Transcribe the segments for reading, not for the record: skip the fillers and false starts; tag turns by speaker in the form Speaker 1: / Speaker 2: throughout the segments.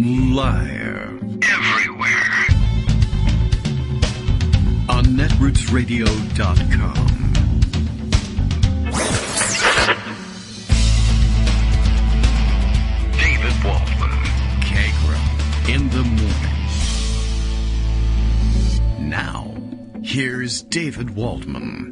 Speaker 1: Liar. Everywhere. On netrootsradio.com. David Waldman. Kagro. In the morning. Now, here's David Waldman.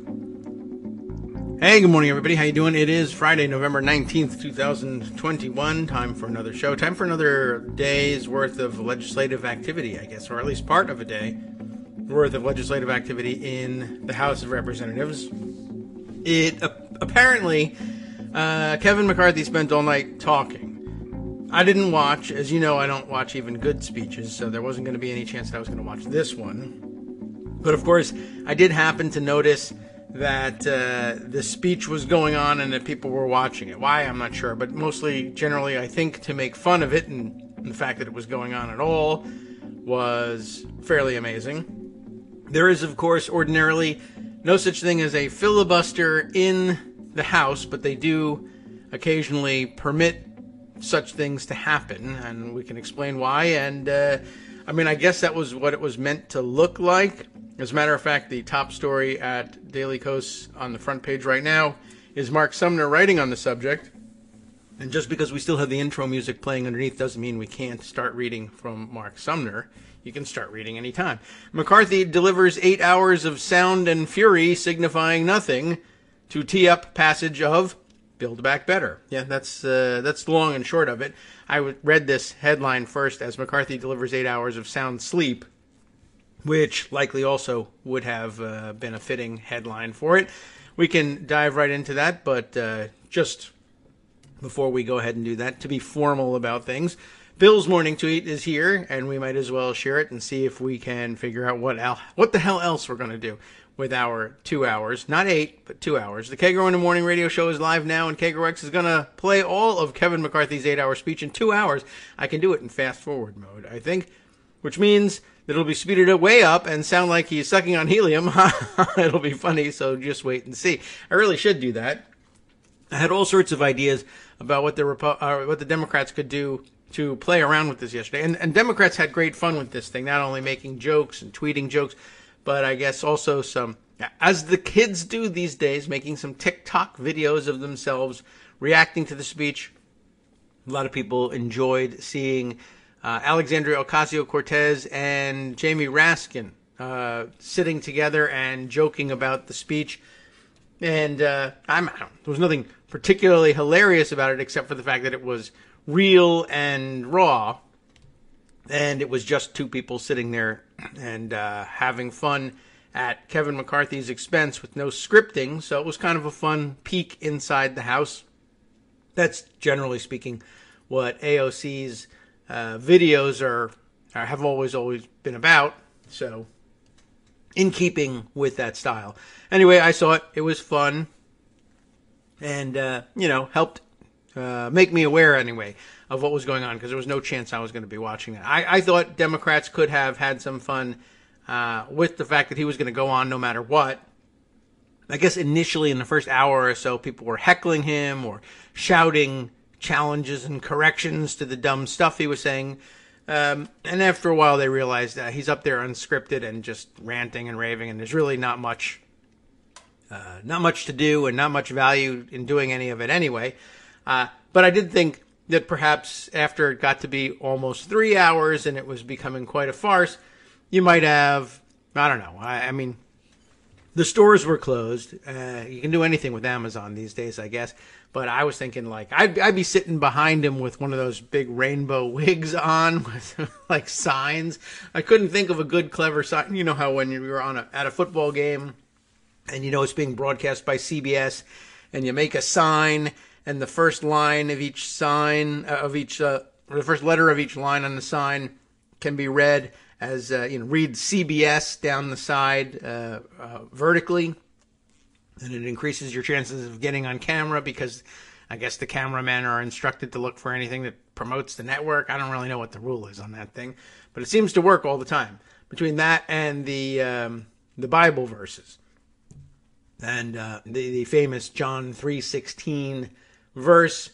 Speaker 2: Hey, good morning, everybody. How you doing? It is Friday, November 19th, 2021. Time for another show. Time for another day's worth of legislative activity, I guess, or at least part of a day worth of legislative activity in the House of Representatives. It apparently, Kevin McCarthy spent all night talking. I didn't watch. As you know, I don't watch even good speeches, so there wasn't going to be any chance that I was going to watch this one. But, of course, I did happen to notice that the speech was going on and that people were watching it. Why, I'm not sure, but mostly, generally, I think to make fun of it, and the fact that it was going on at all was fairly amazing. There is, of course, ordinarily no such thing as a filibuster in the House, but they do occasionally permit such things to happen, and we can explain why. And, I guess that was what it was meant to look like. As a matter of fact, the top story at Daily Kos on the front page right now is Mark Sumner writing on the subject. And just because we still have the intro music playing underneath doesn't mean we can't start reading from Mark Sumner. You can start reading anytime. McCarthy delivers 8 hours of sound and fury signifying nothing to tee up passage of Build Back Better. Yeah, that's the long and short of it. I read this headline first as McCarthy delivers 8 hours of sound sleep, which likely also would have been a fitting headline for it. We can dive right into that, but just before we go ahead and do that, to be formal about things, Bill's morning tweet is here, and we might as well share it and see if we can figure out what the hell else we're going to do with our 2 hours. Not 8, but 2 hours. The Kagro in the Morning radio show is live now, and Kagro X is going to play all of Kevin McCarthy's 8-hour speech in 2 hours. I can do it in fast-forward mode, I think, which means it'll be speeded way up and sound like he's sucking on helium. It'll be funny, so just wait and see. I really should do that. I had all sorts of ideas about what the Democrats could do to play around with this yesterday. And Democrats had great fun with this thing, not only making jokes and tweeting jokes, but I guess also some, as the kids do these days, making some TikTok videos of themselves reacting to the speech. A lot of people enjoyed seeing Alexandria Ocasio-Cortez and Jamie Raskin sitting together and joking about the speech. And there was nothing particularly hilarious about it except for the fact that it was real and raw. And it was just two people sitting there and having fun at Kevin McCarthy's expense with no scripting. So it was kind of a fun peek inside the House. That's, generally speaking, what AOC's videos have always been about, so in keeping with that style. Anyway, I saw it. It was fun, and helped make me aware anyway of what was going on, because there was no chance I was going to be watching that. I thought Democrats could have had some fun with the fact that he was going to go on no matter what. I guess initially in the first hour or so, people were heckling him or shouting challenges and corrections to the dumb stuff he was saying. And after a while, they realized that he's up there unscripted and just ranting and raving, and there's really not much to do and not much value in doing any of it anyway. But I did think that perhaps after it got to be almost 3 hours and it was becoming quite a farce, you might have, I don't know. I mean, the stores were closed. You can do anything with Amazon these days, I guess. But I was thinking, like, I'd be sitting behind him with one of those big rainbow wigs on with, like, signs. I couldn't think of a good, clever sign. You know how when you were at a football game and you know it's being broadcast by CBS and you make a sign and the first line of each sign, or the first letter of each line on the sign can be read as, read CBS down the side vertically. And it increases your chances of getting on camera because I guess the cameramen are instructed to look for anything that promotes the network. I don't really know what the rule is on that thing, but it seems to work all the time. Between that and the Bible verses and the famous John 3:16 verse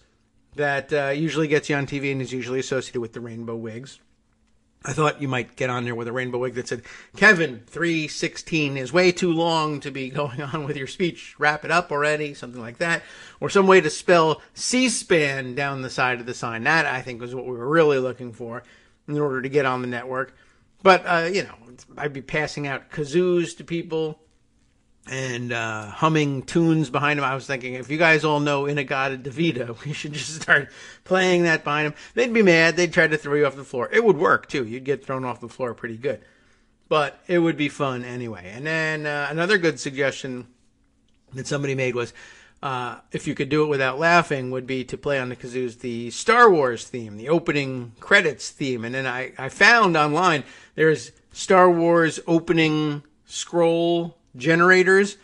Speaker 2: that usually gets you on TV and is usually associated with the rainbow wigs. I thought you might get on there with a rainbow wig that said, Kevin, 316 is way too long to be going on with your speech. Wrap it up already, something like that. Or some way to spell C-SPAN down the side of the sign. That, I think, was what we were really looking for in order to get on the network. But, I'd be passing out kazoos to people and humming tunes behind them. I was thinking, if you guys all know Inagata DeVito, we should just start playing that behind them. They'd be mad. They'd try to throw you off the floor. It would work, too. You'd get thrown off the floor pretty good. But it would be fun anyway. And then another good suggestion that somebody made was, if you could do it without laughing, would be to play on the kazoos the Star Wars theme, the opening credits theme. And then I found online there's Star Wars opening scroll generators.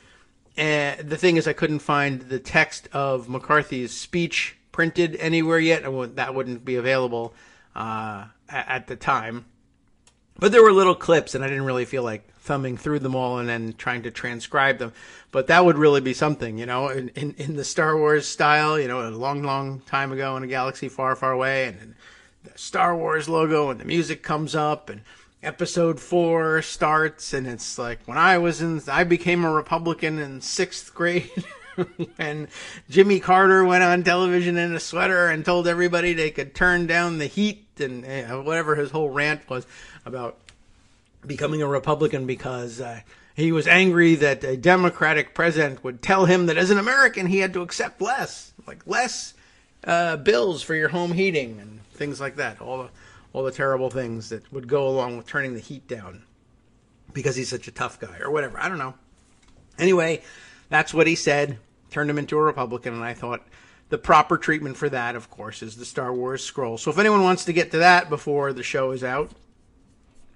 Speaker 2: And the thing is, I couldn't find the text of McCarthy's speech printed anywhere yet. That wouldn't be available at the time. But there were little clips, and I didn't really feel like thumbing through them all and then trying to transcribe them. But that would really be something, in the Star Wars style, a long, long time ago in a galaxy far, far away. And then the Star Wars logo and the music comes up and Episode 4 starts, and it's like, when I became a Republican in 6th grade, and Jimmy Carter went on television in a sweater and told everybody they could turn down the heat, and whatever his whole rant was about becoming a Republican because he was angry that a Democratic president would tell him that as an American he had to accept less bills for your home heating and things like that. All the terrible things that would go along with turning the heat down because he's such a tough guy or whatever. I don't know. Anyway, that's what he said. Turned him into a Republican, and I thought the proper treatment for that, of course, is the Star Wars scroll. So if anyone wants to get to that before the show is out,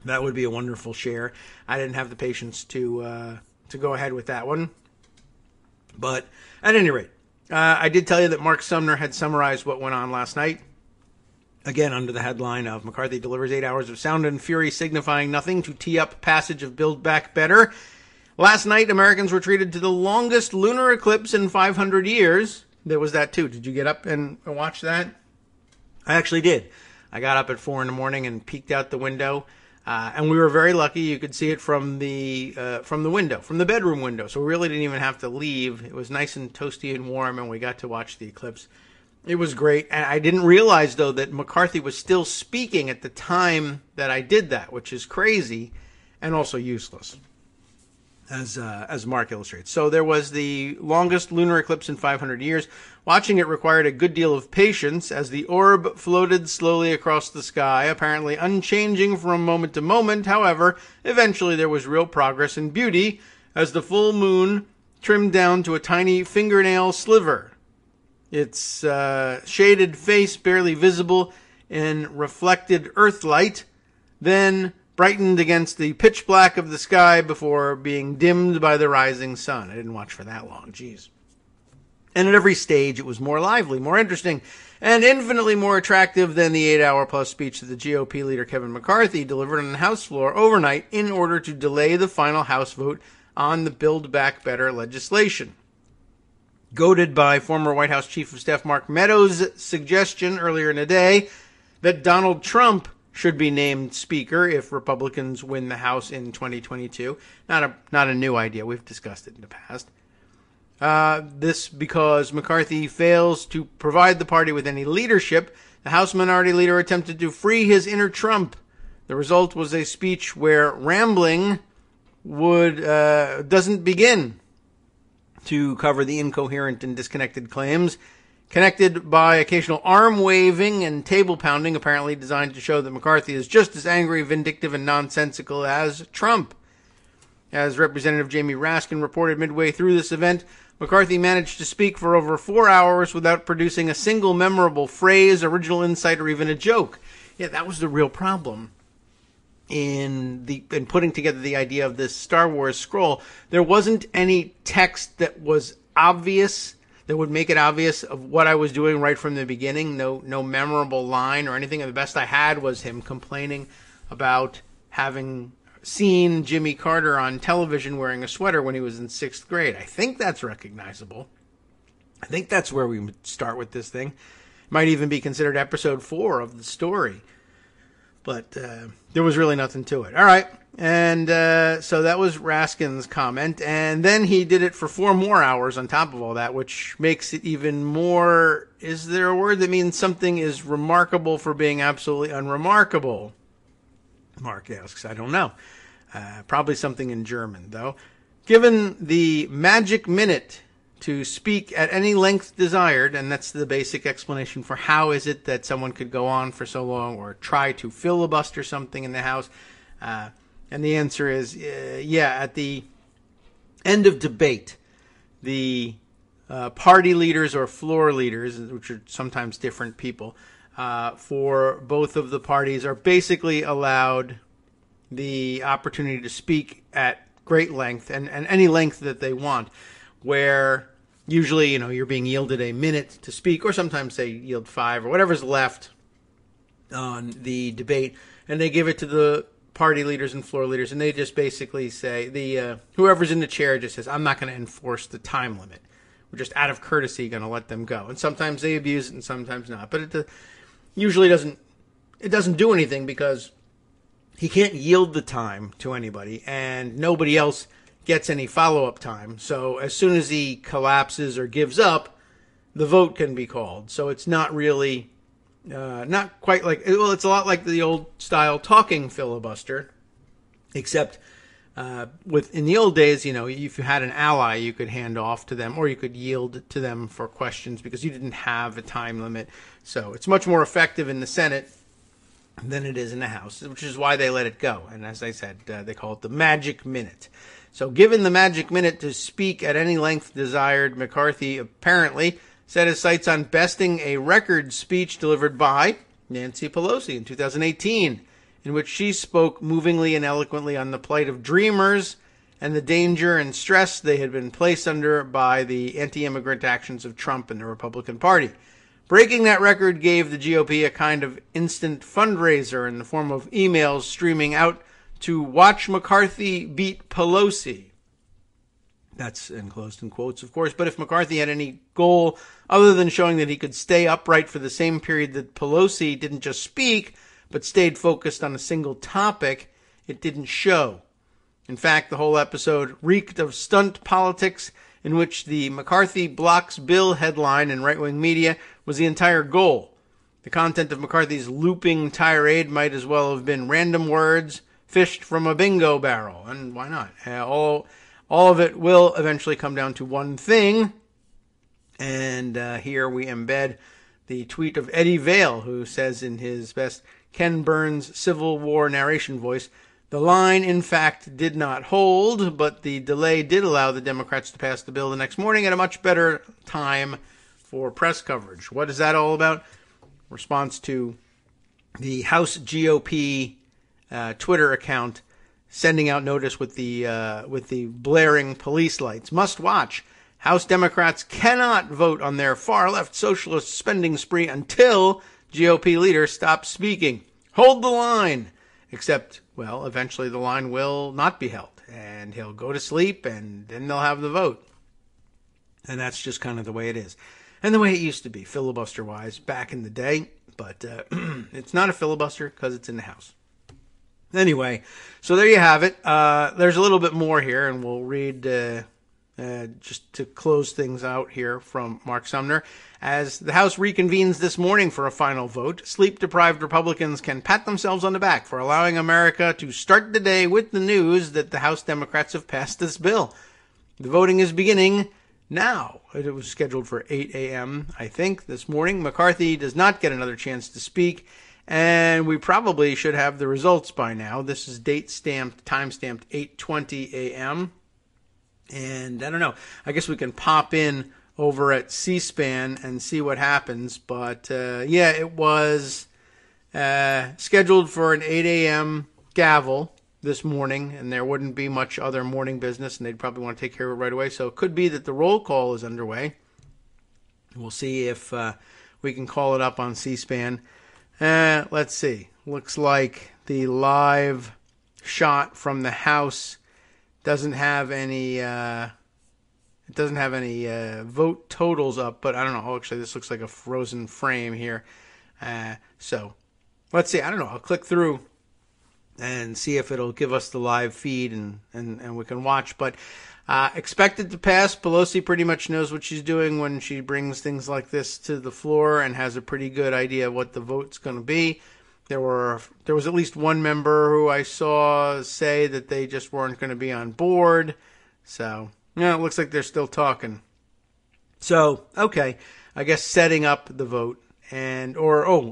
Speaker 2: that would be a wonderful share. I didn't have the patience to go ahead with that one. But at any rate, I did tell you that Mark Sumner had summarized what went on last night. Again, under the headline of McCarthy delivers 8 hours of sound and fury signifying nothing to tee up passage of Build Back Better. Last night, Americans were treated to the longest lunar eclipse in 500 years. There was that, too. Did you get up and watch that? I actually did. I got up at 4 in the morning and peeked out the window. And we were very lucky. You could see it from the window, from the bedroom window. So we really didn't even have to leave. It was nice and toasty and warm, and we got to watch the eclipse. It was great. And I didn't realize, though, that McCarthy was still speaking at the time that I did that, which is crazy and also useless, as Mark illustrates. So there was the longest lunar eclipse in 500 years. Watching it required a good deal of patience as the orb floated slowly across the sky, apparently unchanging from moment to moment. However, eventually there was real progress and beauty as the full moon trimmed down to a tiny fingernail sliver. Its shaded face barely visible in reflected earth light, then brightened against the pitch black of the sky before being dimmed by the rising sun. I didn't watch for that long, geez. And at every stage it was more lively, more interesting, and infinitely more attractive than the 8-hour-plus speech that the GOP leader Kevin McCarthy delivered on the House floor overnight in order to delay the final House vote on the Build Back Better legislation. Goaded by former White House Chief of Staff Mark Meadows' suggestion earlier in the day that Donald Trump should be named Speaker if Republicans win the House in 2022. Not a new idea. We've discussed it in the past. This because McCarthy fails to provide the party with any leadership. The House Minority Leader attempted to free his inner Trump. The result was a speech where rambling doesn't begin to cover the incoherent and disconnected claims, connected by occasional arm waving and table pounding, apparently designed to show that McCarthy is just as angry, vindictive, and nonsensical as Trump. As Representative Jamie Raskin reported midway through this event, McCarthy managed to speak for over 4 hours without producing a single memorable phrase, original insight, or even a joke. Yeah, that was the real problem in putting together the idea of this Star Wars scroll. There wasn't any text that was obvious, that would make it obvious of what I was doing right from the beginning. No memorable line or anything. And the best I had was him complaining about having seen Jimmy Carter on television wearing a sweater when he was in 6th grade. I think that's recognizable. I think that's where we would start with this thing. Might even be considered episode 4 of the story. But there was really nothing to it. All right. And so that was Raskin's comment. And then he did it for 4 more hours on top of all that, which makes it even more... Is there a word that means something is remarkable for being absolutely unremarkable? Mark asks. I don't know. Probably something in German, though. Given the magic minute to speak at any length desired, and that's the basic explanation for how is it that someone could go on for so long or try to filibuster something in the House. And the answer is, at the end of debate, the party leaders or floor leaders, which are sometimes different people, for both of the parties are basically allowed the opportunity to speak at great length and any length that they want, where usually, you're being yielded a minute to speak, or sometimes they yield 5 or whatever's left on the debate, and they give it to the party leaders and floor leaders, and they just basically say, whoever's in the chair just says, I'm not going to enforce the time limit. We're just out of courtesy going to let them go. And sometimes they abuse it and sometimes not. But it usually doesn't do anything because he can't yield the time to anybody, and nobody else gets any follow-up time. So as soon as he collapses or gives up, the vote can be called. So it's not really, not quite like, well, it's a lot like the old-style talking filibuster, except in the old days, if you had an ally, you could hand off to them, or you could yield to them for questions because you didn't have a time limit. So it's much more effective in the Senate than it is in the House, which is why they let it go. And as I said, they call it the magic minute. So given the magic minute to speak at any length desired, McCarthy apparently set his sights on besting a record speech delivered by Nancy Pelosi in 2018, in which she spoke movingly and eloquently on the plight of dreamers and the danger and stress they had been placed under by the anti-immigrant actions of Trump and the Republican Party. Breaking that record gave the GOP a kind of instant fundraiser in the form of emails streaming out to watch McCarthy beat Pelosi. That's enclosed in quotes, of course. But if McCarthy had any goal other than showing that he could stay upright for the same period that Pelosi didn't just speak, but stayed focused on a single topic, it didn't show. In fact, the whole episode reeked of stunt politics, in which the McCarthy blocks bill headline in right-wing media was the entire goal. The content of McCarthy's looping tirade might as well have been random words fished from a bingo barrel. And why not? All of it will eventually come down to one thing. And here we embed the tweet of Eddie Vale, who says in his best Ken Burns Civil War narration voice, the line, in fact, did not hold, but the delay did allow the Democrats to pass the bill the next morning at a much better time for press coverage. What is that all about? Response to the House GOP Twitter account sending out notice with the blaring police lights. Must watch. House Democrats cannot vote on their far-left socialist spending spree until GOP leader stops speaking. Hold the line. Except, well, eventually the line will not be held, and he'll go to sleep, and then they'll have the vote. And that's just kind of the way it is. And the way it used to be, filibuster-wise, back in the day. But it's not a filibuster because it's in the House. Anyway, so there you have it. There's a little bit more here, and we'll read just to close things out here from Mark Sumner. As the House reconvenes this morning for a final vote, sleep-deprived Republicans can pat themselves on the back for allowing America to start the day with the news that the House Democrats have passed this bill. The voting is beginning now. It was scheduled for 8 a.m., I think, this morning. McCarthy does not get another chance to speak, and we probably should have the results by now. This is time-stamped 8:20 a.m., and I don't know. I guess we can pop in over at C-SPAN and see what happens. But, it was scheduled for an 8 a.m. gavel this morning, and there wouldn't be much other morning business, and they'd probably want to take care of it right away. So it could be that the roll call is underway. We'll see if we can call it up on C-SPAN. Let's see. Looks like the live shot from the House doesn't have any It doesn't have any vote totals up, but I don't know. Oh, actually, this looks like a frozen frame here. So let's see. I don't know. I'll click through and see if it'll give us the live feed and we can watch. But expected to pass. Pelosi pretty much knows what she's doing when she brings things like this to the floor and has a pretty good idea of what the vote's going to be. There was at least one member who I saw say that they just weren't going to be on board. So, yeah, it looks like they're still talking. So, okay, I guess setting up the vote it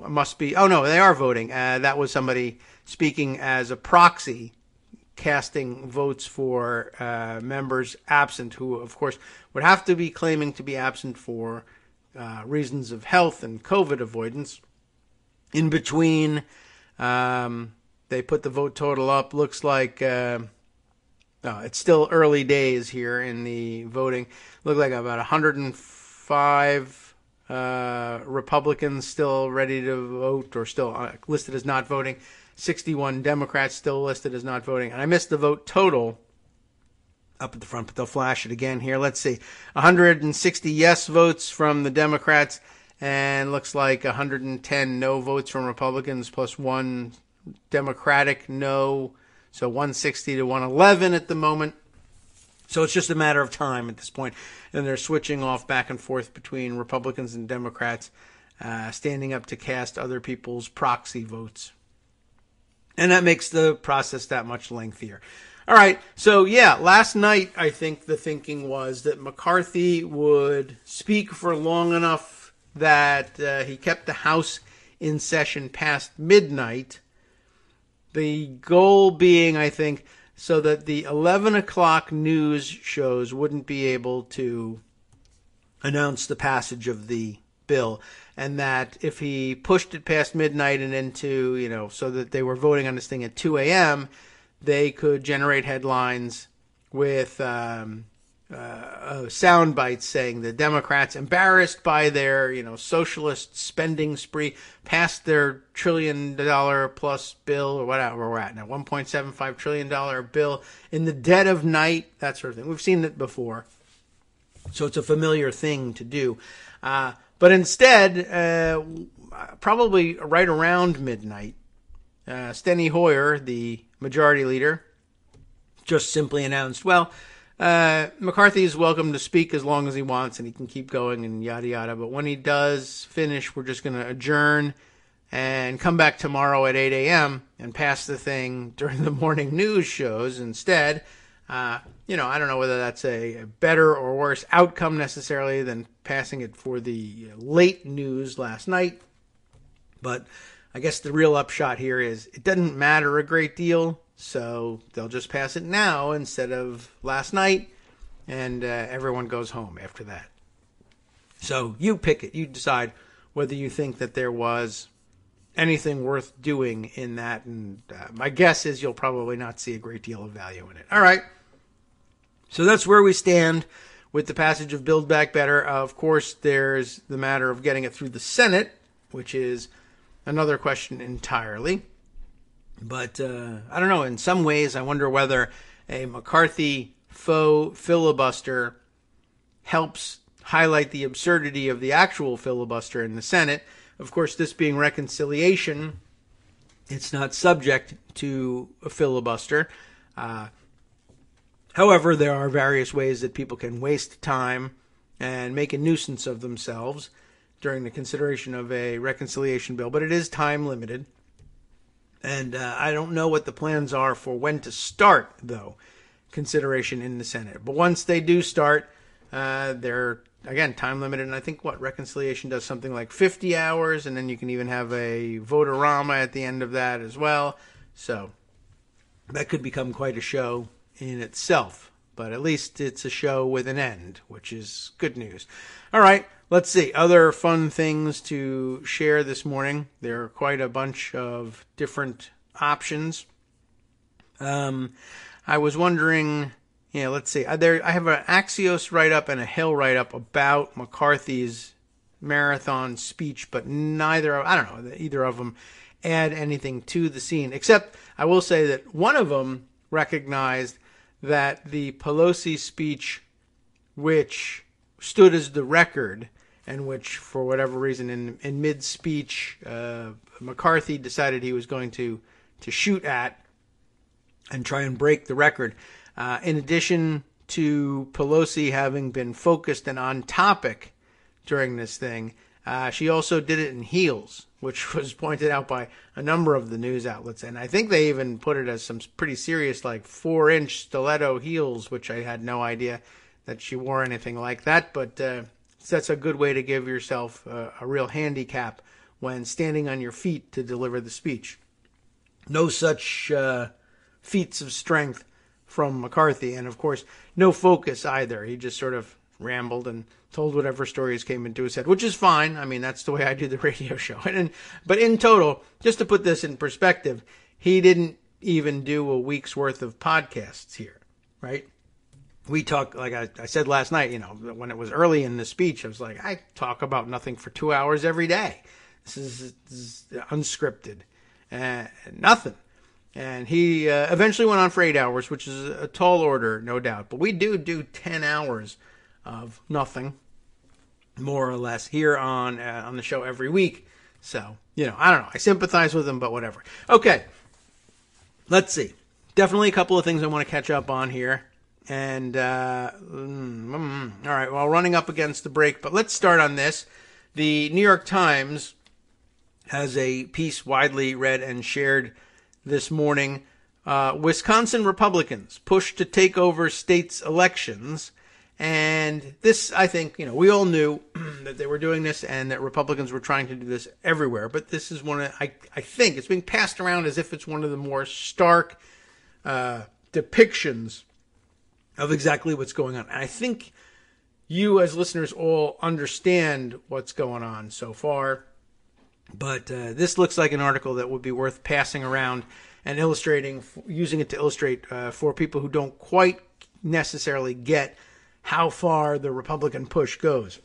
Speaker 2: must be, oh no, they are voting. That was somebody speaking as a proxy, casting votes for members absent, who, of course, would have to be claiming to be absent for reasons of health and COVID avoidance. In between, they put the vote total up. Looks like it's still early days here in the voting. Look like about 105 Republicans still ready to vote or still listed as not voting. 61 Democrats still listed as not voting. And I missed the vote total up at the front, but they'll flash it again here. Let's see. 160 yes votes from the Democrats. And looks like 110 no votes from Republicans plus one Democratic no. So 160 to 111 at the moment. So it's just a matter of time at this point. And they're switching off back and forth between Republicans and Democrats, standing up to cast other people's proxy votes. And that makes the process that much lengthier. All right. So, yeah, last night I think the thinking was that McCarthy would speak for long enough that he kept the House in session past midnight. The goal being, I think, so that the 11 o'clock news shows wouldn't be able to announce the passage of the bill. And that if he pushed it past midnight and into, so that they were voting on this thing at 2 a.m., they could generate headlines with sound bites saying the Democrats, embarrassed by their, socialist spending spree, passed their $1 trillion plus bill, or whatever we're at now, $1.75 trillion bill in the dead of night, that sort of thing. We've seen it before. So it's a familiar thing to do. But instead, probably right around midnight, Steny Hoyer, the majority leader, just simply announced, McCarthy is welcome to speak as long as he wants, and he can keep going and yada yada. But when he does finish, we're just going to adjourn and come back tomorrow at 8 a.m. and pass the thing during the morning news shows instead. I don't know whether that's a better or worse outcome necessarily than passing it for the late news last night. But I guess the real upshot here is it doesn't matter a great deal. So they'll just pass it now instead of last night, and everyone goes home after that. So you pick it. You decide whether you think that there was anything worth doing in that, and my guess is you'll probably not see a great deal of value in it. All right. So that's where we stand with the passage of Build Back Better. Of course, there's the matter of getting it through the Senate, which is another question entirely. But I don't know, in some ways I wonder whether a McCarthy faux filibuster helps highlight the absurdity of the actual filibuster in the Senate. Of course, this being reconciliation, it's not subject to a filibuster. However, there are various ways that people can waste time and make a nuisance of themselves during the consideration of a reconciliation bill, but it is time limited. And I don't know what the plans are for when to start, though, consideration in the Senate. But once they do start, they're, again, time limited. And I think, reconciliation does something like 50 hours, and then you can even have a vote-a-rama at the end of that as well. So that could become quite a show in itself. But at least it's a show with an end, which is good news. All right, let's see. Other fun things to share this morning. There are quite a bunch of different options. I was wondering, let's see. I have an Axios write-up and a Hill write-up about McCarthy's marathon speech, but either of them add anything to the scene. Except I will say that one of them recognized that the Pelosi speech which stood as the record, and which, for whatever reason, in mid-speech, McCarthy decided he was going to shoot at and try and break the record. In addition to Pelosi having been focused and on topic during this thing, she also did it in heels, which was pointed out by a number of the news outlets. And I think they even put it as some pretty serious, like 4-inch stiletto heels, which I had no idea that she wore anything like that. But that's a good way to give yourself a real handicap when standing on your feet to deliver the speech. No such feats of strength from McCarthy. And, of course, no focus either. He just sort of rambled and told whatever stories came into his head, which is fine. I mean, that's the way I do the radio show. But in total, just to put this in perspective, he didn't even do a week's worth of podcasts here, right? We talk, like I said last night, when it was early in the speech, I was like, I talk about nothing for 2 hours every day. This is unscripted. Nothing. And he eventually went on for 8 hours, which is a tall order, no doubt. But we do 10 hours of nothing, more or less, here on the show every week. So, I don't know. I sympathize with him, but whatever. Okay, let's see. Definitely a couple of things I want to catch up on here. And, all right, well, running up against the break, but let's start on this. The New York Times has a piece widely read and shared this morning. Wisconsin Republicans push to take over states' elections. And this, I think, we all knew that they were doing this and that Republicans were trying to do this everywhere. But this is one of, I think, it's being passed around as if it's one of the more stark depictions of exactly what's going on. And I think you as listeners all understand what's going on so far. But this looks like an article that would be worth passing around and using it to illustrate for people who don't quite necessarily get how far the Republican push goes.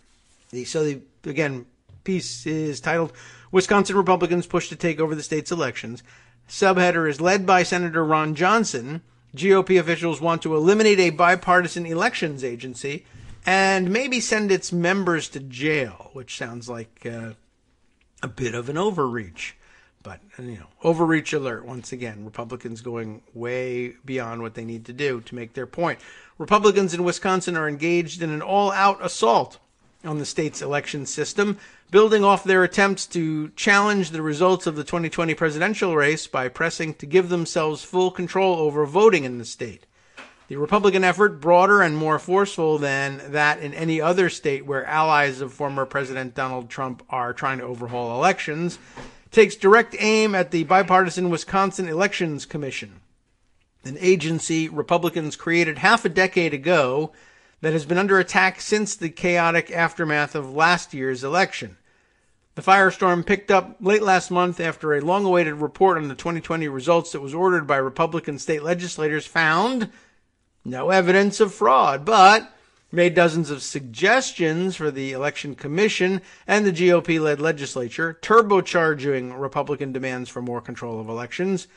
Speaker 2: So the piece is titled, Wisconsin Republicans Push to Take Over the State's Elections. Subheader is led by Senator Ron Johnson. GOP officials want to eliminate a bipartisan elections agency and maybe send its members to jail, which sounds like a bit of an overreach. But, overreach alert once again. Republicans going way beyond what they need to do to make their point. Republicans in Wisconsin are engaged in an all-out assault on the state's election system, building off their attempts to challenge the results of the 2020 presidential race by pressing to give themselves full control over voting in the state. The Republican effort, broader and more forceful than that in any other state where allies of former President Donald Trump are trying to overhaul elections, takes direct aim at the bipartisan Wisconsin Elections Commission, an agency Republicans created half a decade ago that has been under attack since the chaotic aftermath of last year's election. The firestorm picked up late last month after a long-awaited report on the 2020 results that was ordered by Republican state legislators found no evidence of fraud, but made dozens of suggestions for the Election Commission and the GOP-led legislature, turbocharging Republican demands for more control of elections.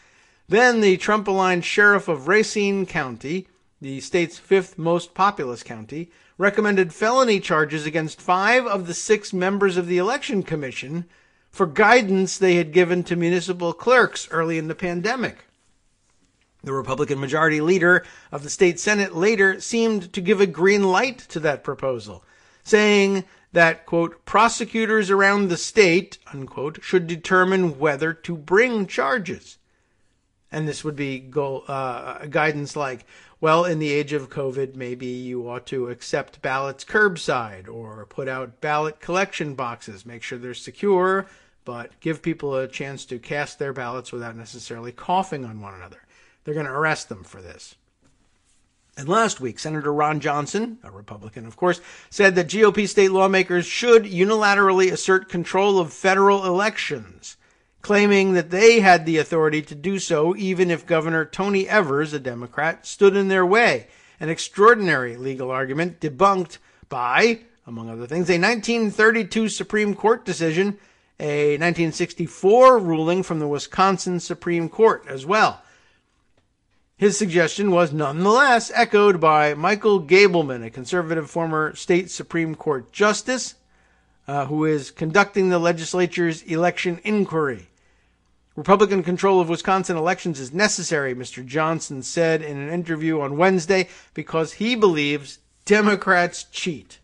Speaker 2: Then the Trump-aligned sheriff of Racine County, the state's fifth most populous county, recommended felony charges against 5 of the 6 members of the Election Commission for guidance they had given to municipal clerks early in the pandemic. The Republican majority leader of the state Senate later seemed to give a green light to that proposal, saying that, quote, prosecutors around the state, unquote, should determine whether to bring charges. And this would be guidance like, well, in the age of COVID, maybe you ought to accept ballots curbside or put out ballot collection boxes. Make sure they're secure, but give people a chance to cast their ballots without necessarily coughing on one another. They're going to arrest them for this. And last week, Senator Ron Johnson, a Republican, of course, said that GOP state lawmakers should unilaterally assert control of federal elections, claiming that they had the authority to do so even if Governor Tony Evers, a Democrat, stood in their way. An extraordinary legal argument debunked by, among other things, a 1932 Supreme Court decision, a 1964 ruling from the Wisconsin Supreme Court as well. His suggestion was nonetheless echoed by Michael Gableman, a conservative former state Supreme Court justice, who is conducting the legislature's election inquiry. Republican control of Wisconsin elections is necessary, Mr. Johnson said in an interview on Wednesday, because he believes Democrats cheat.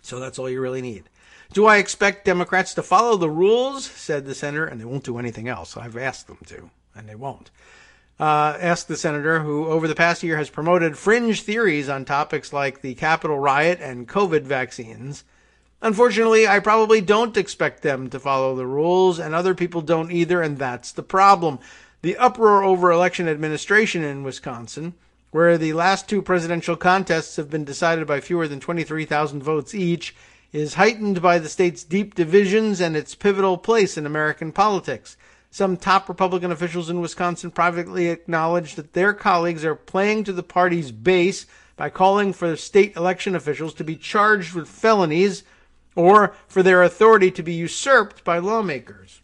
Speaker 2: So that's all you really need. Do I expect Democrats to follow the rules? Said the senator, and they won't do anything else. I've asked them to, and they won't. Asked the senator, who over the past year has promoted fringe theories on topics like the Capitol riot and COVID vaccines. Unfortunately, I probably don't expect them to follow the rules, and other people don't either, and that's the problem. The uproar over election administration in Wisconsin, where the last two presidential contests have been decided by fewer than 23,000 votes each, is heightened by the state's deep divisions and its pivotal place in American politics. Some top Republican officials in Wisconsin privately acknowledged that their colleagues are playing to the party's base by calling for state election officials to be charged with felonies or for their authority to be usurped by lawmakers.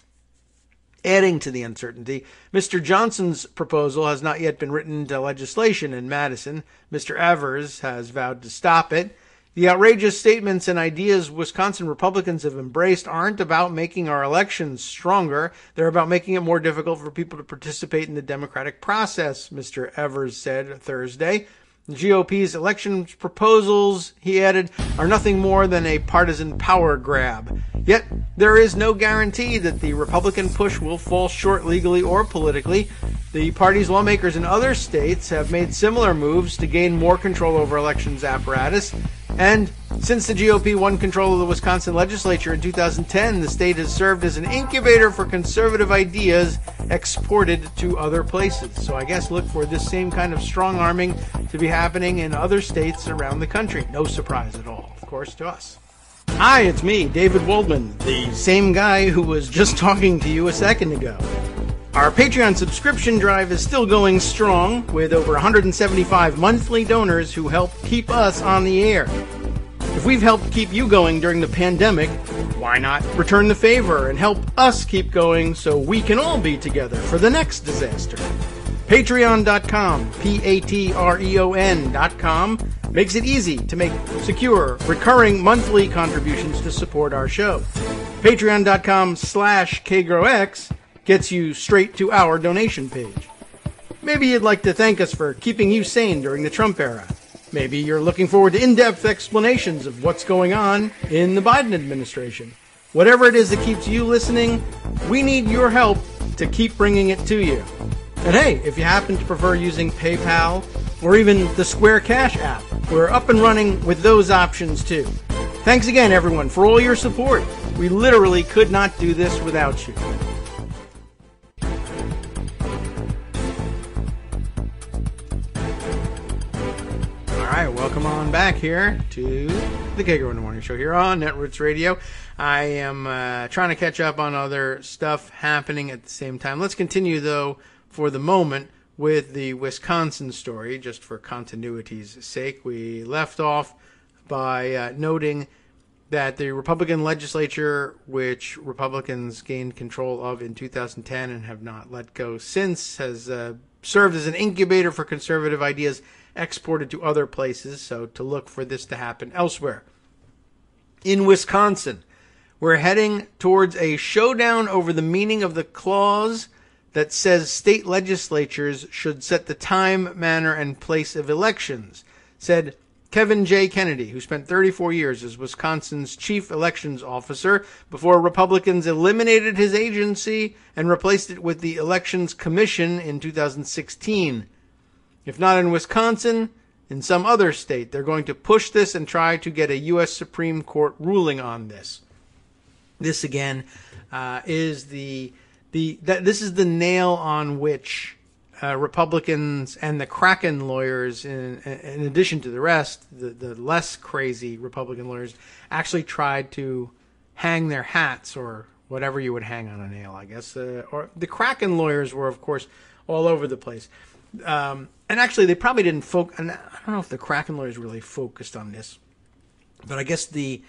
Speaker 2: Adding to the uncertainty, Mr. Johnson's proposal has not yet been written into legislation in Madison. Mr. Evers has vowed to stop it. The outrageous statements and ideas Wisconsin Republicans have embraced aren't about making our elections stronger. They're about making it more difficult for people to participate in the democratic process, Mr. Evers said Thursday. The GOP's election proposals, he added, are nothing more than a partisan power grab. Yet, there is no guarantee that the Republican push will fall short legally or politically. The party's lawmakers in other states have made similar moves to gain more control over elections apparatus. And since the GOP won control of the Wisconsin legislature in 2010, the state has served as an incubator for conservative ideas exported to other places. So I guess look for this same kind of strong-arming to be happening in other states around the country. No surprise at all, of course, to us. Hi, it's me, David Waldman, the same guy who was just talking to you a second ago. Our Patreon subscription drive is still going strong, with over 175 monthly donors who help keep us on the air. If we've helped keep you going during the pandemic, why not return the favor and help us keep going so we can all be together for the next disaster? Patreon.com, Patreon.com, makes it easy to make secure, recurring monthly contributions to support our show. Patreon.com/KagroX gets you straight to our donation page. Maybe you'd like to thank us for keeping you sane during the Trump era. Maybe you're looking forward to in-depth explanations of what's going on in the Biden administration. Whatever it is that keeps you listening, we need your help to keep bringing it to you. And hey, if you happen to prefer using PayPal or even the Square Cash app, we're up and running with those options too. Thanks again, everyone, for all your support. We literally could not do this without you. Alright, welcome on back here to the Kagro in the Morning Show here on Netroots Radio. I am trying to catch up on other stuff happening at the same time. Let's continue, though, for the moment, with the Wisconsin story, just for continuity's sake. We left off by noting that the Republican legislature, which Republicans gained control of in 2010 and have not let go since, has served as an incubator for conservative ideas exported to other places, so to look for this to happen elsewhere. In Wisconsin, we're heading towards a showdown over the meaning of the clause that says state legislatures should set the time, manner, and place of elections, said Kevin J. Kennedy, who spent 34 years as Wisconsin's chief elections officer before Republicans eliminated his agency and replaced it with the Elections Commission in 2016. If not in Wisconsin, in some other state, they're going to push this and try to get a U.S. Supreme Court ruling on this. This again is this is the nail on which Republicans and the Kraken lawyers, in addition to the rest, the less crazy Republican lawyers, actually tried to hang their hats, or whatever you would hang on a nail, I guess. Or the Kraken lawyers were, of course, all over the place. And actually, they probably didn't focus. And I don't know if the Kraken lawyers really focused on this, but I guess the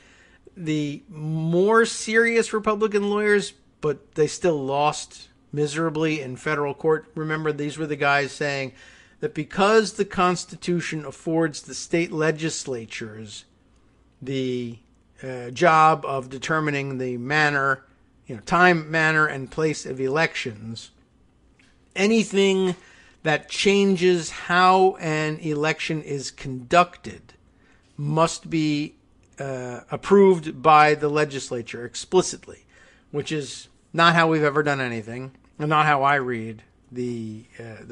Speaker 2: more serious Republican lawyers, but they still lost miserably in federal court. Remember, these were the guys saying that because the Constitution affords the state legislatures the job of determining the manner, time, manner, and place of elections, anything that changes how an election is conducted must be approved by the legislature explicitly, which is not how we've ever done anything, and not how I read the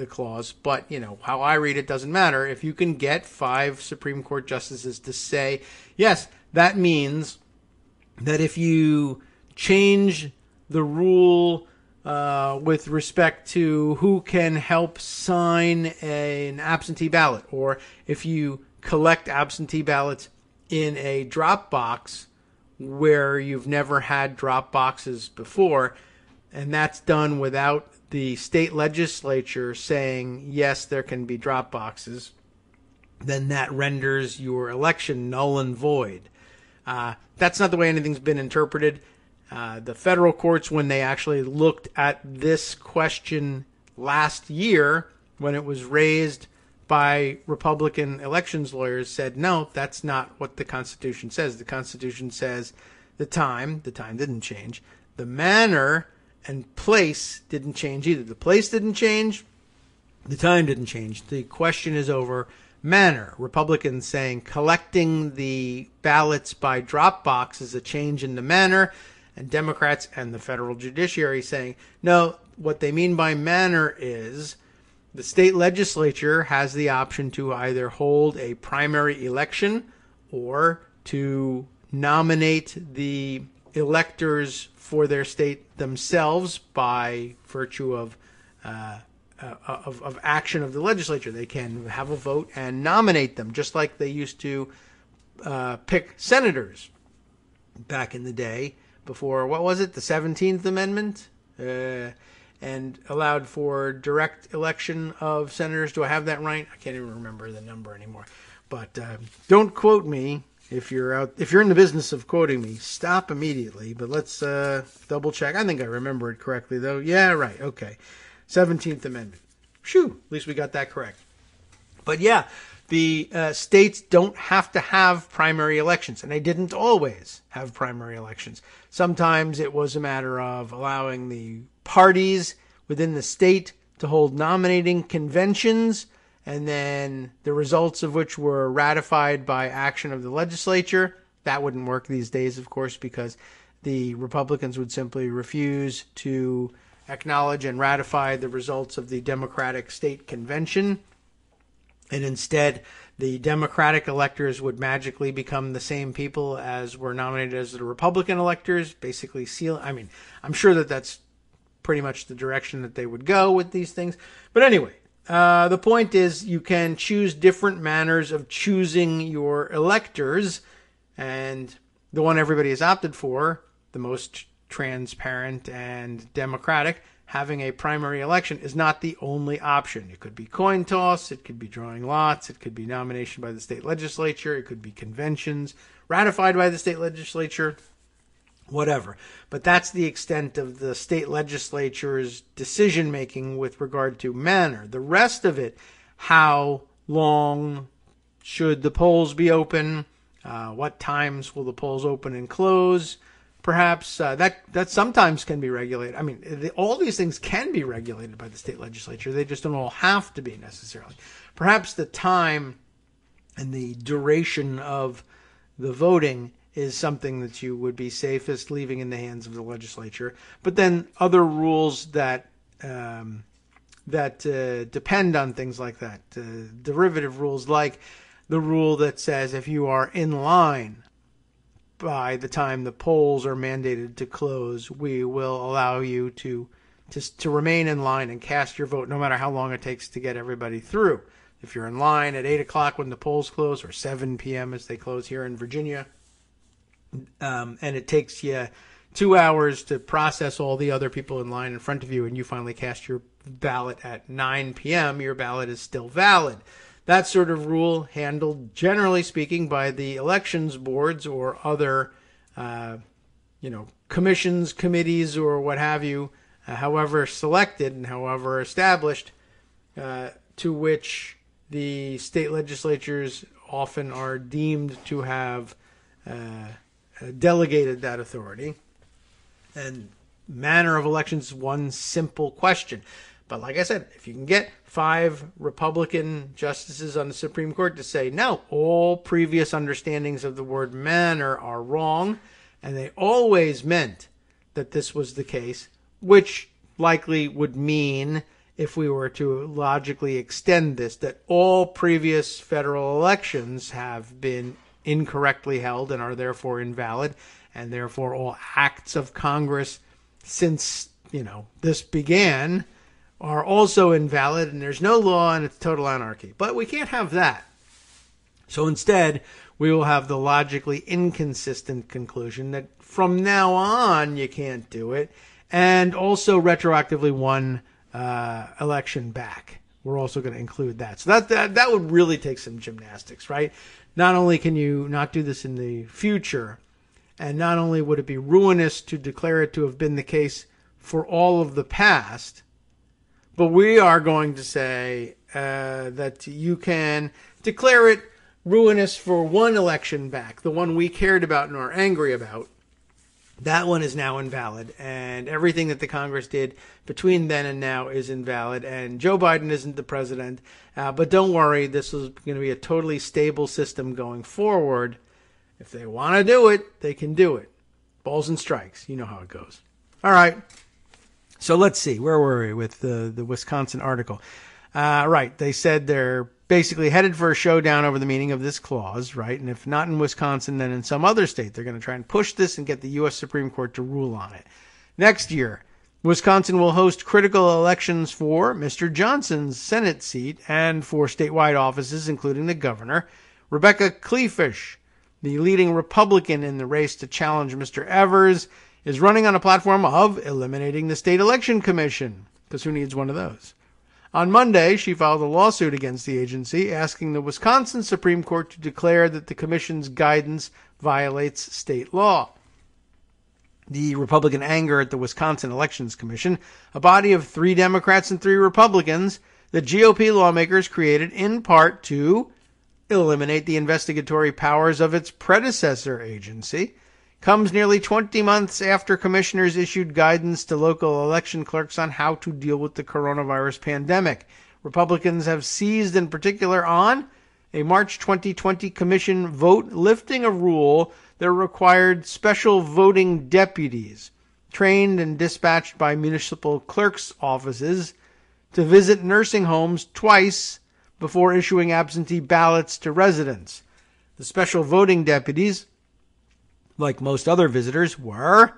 Speaker 2: clause. But how I read it doesn't matter. If you can get 5 Supreme Court justices to say yes, that means that if you change the rule with respect to who can help sign an absentee ballot, or if you collect absentee ballots in a drop box where you've never had drop boxes before, and that's done without the state legislature saying, yes, there can be drop boxes, then that renders your election null and void. That's not the way anything's been interpreted. The federal courts, when they actually looked at this question last year, when it was raised by Republican elections lawyers, said, no, that's not what the Constitution says. The Constitution says the time didn't change. The manner and place didn't change either. The place didn't change. The time didn't change. The question is over manner. Republicans saying collecting the ballots by drop box is a change in the manner, and Democrats and the federal judiciary saying, no, what they mean by manner is the state legislature has the option to either hold a primary election or to nominate the electors for their state themselves by virtue of action of the legislature. They can have a vote and nominate them, just like they used to pick senators back in the day before, what was it, the 17th Amendment? And allowed for direct election of senators. Do I have that right? I can't even remember the number anymore. But don't quote me. If you're in the business of quoting me, stop immediately. But let's double check. I think I remember it correctly, though. Yeah, right. Okay. 17th Amendment. Phew, at least we got that correct. But yeah, the states don't have to have primary elections, and they didn't always have primary elections. Sometimes it was a matter of allowing the parties within the state to hold nominating conventions, and then the results of which were ratified by action of the legislature. That wouldn't work these days, of course, because the Republicans would simply refuse to acknowledge and ratify the results of the Democratic State Convention. And instead, the Democratic electors would magically become the same people as were nominated as the Republican electors, basically I'm sure that that's pretty much the direction that they would go with these things. But anyway, the point is you can choose different manners of choosing your electors, and the one everybody has opted for, the most transparent and democratic, having a primary election, is not the only option. It could be coin toss, it could be drawing lots, it could be nomination by the state legislature, it could be conventions ratified by the state legislature, whatever. But that's the extent of the state legislature's decision-making with regard to manner. The rest of it, how long should the polls be open, what times will the polls open and close, perhaps that sometimes can be regulated. All these things can be regulated by the state legislature. They just don't all have to be necessarily. Perhaps the time and the duration of the voting is something that you would be safest leaving in the hands of the legislature. But then other rules that depend on things like that, derivative rules, like the rule that says if you are in line by the time the polls are mandated to close, we will allow you to remain in line and cast your vote no matter how long it takes to get everybody through. If you're in line at 8 o'clock when the polls close, or 7 p.m. as they close here in Virginia, and it takes you 2 hours to process all the other people in line in front of you, and you finally cast your ballot at 9 p.m., your ballot is still valid. That sort of rule, handled, generally speaking, by the elections boards or other, commissions, committees, or what have you, however selected and however established, to which the state legislatures often are deemed to have delegated that authority. And manner of elections is one simple question. But like I said, if you can get 5 Republican justices on the Supreme Court to say, no, all previous understandings of the word manner are wrong, and they always meant that this was the case, which likely would mean, if we were to logically extend this, that all previous federal elections have been incorrectly held and are therefore invalid, and therefore all acts of Congress since, this began are also invalid, and there's no law and it's total anarchy. But we can't have that. So instead, we will have the logically inconsistent conclusion that from now on you can't do it, and also retroactively one election back. We're also going to include that. So that would really take some gymnastics, right? Not only can you not do this in the future, and not only would it be ruinous to declare it to have been the case for all of the past, but we are going to say that you can declare it ruinous for one election back, the one we cared about and are angry about. That one is now invalid, and everything that the Congress did between then and now is invalid, and Joe Biden isn't the president. But don't worry, this is going to be a totally stable system going forward. If they want to do it, they can do it. Balls and strikes. You know how it goes. All right. So let's see. Where were we with the Wisconsin article? Right. They said they're basically headed for a showdown over the meaning of this clause, right? And if not in Wisconsin, then in some other state, they're going to try and push this and get the U.S. Supreme Court to rule on it. Next year, Wisconsin will host critical elections for Mr. Johnson's Senate seat and for statewide offices, including the governor. Rebecca Kleefisch, the leading Republican in the race to challenge Mr. Evers, is running on a platform of eliminating the state election commission, because who needs one of those? On Monday, she filed a lawsuit against the agency, asking the Wisconsin Supreme Court to declare that the commission's guidance violates state law. The Republican anger at the Wisconsin Elections Commission, a body of 3 Democrats and 3 Republicans, the GOP lawmakers created in part to eliminate the investigatory powers of its predecessor agency, comes nearly 20 months after commissioners issued guidance to local election clerks on how to deal with the coronavirus pandemic. Republicans have seized in particular on a March 2020 commission vote lifting a rule that required special voting deputies trained and dispatched by municipal clerks' offices to visit nursing homes twice before issuing absentee ballots to residents. The special voting deputies, like most other visitors, remember,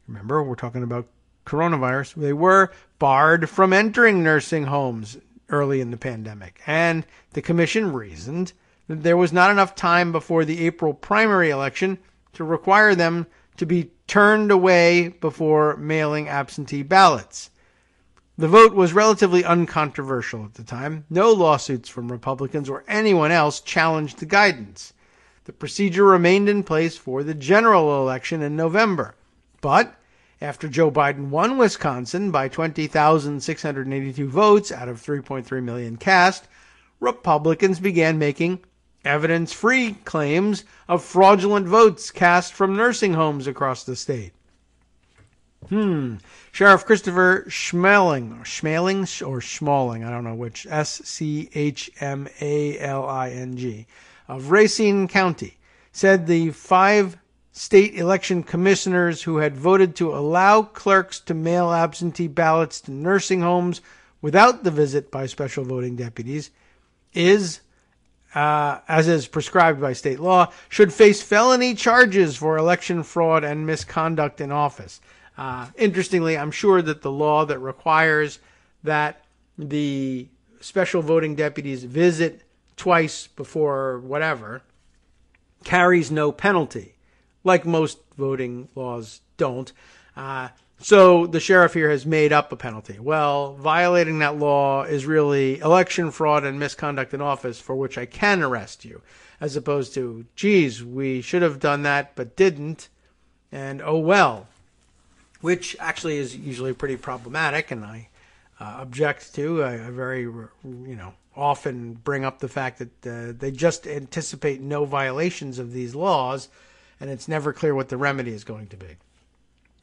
Speaker 2: we're talking about coronavirus, they were barred from entering nursing homes early in the pandemic. And the commission reasoned that there was not enough time before the April primary election to require them to be turned away before mailing absentee ballots. The vote was relatively uncontroversial at the time. No lawsuits from Republicans or anyone else challenged the guidance. The procedure remained in place for the general election in November. But after Joe Biden won Wisconsin by 20,682 votes out of 3.3 million cast, Republicans began making evidence-free claims of fraudulent votes cast from nursing homes across the state. Sheriff Christopher Schmeling, I don't know which, Schmaling, of Racine County, said the 5 state election commissioners who had voted to allow clerks to mail absentee ballots to nursing homes without the visit by special voting deputies as is prescribed by state law, should face felony charges for election fraud and misconduct in office. Interestingly, I'm sure that the law that requires that the special voting deputies visit twice before whatever carries no penalty, like most voting laws don't. So the sheriff here has made up a penalty. Well, violating that law is really election fraud and misconduct in office, for which I can arrest you, as opposed to, geez, we should have done that but didn't, and oh well. which actually is usually pretty problematic, and I object to. I very, often bring up the fact that they just anticipate no violations of these laws, and it's never clear what the remedy is going to be.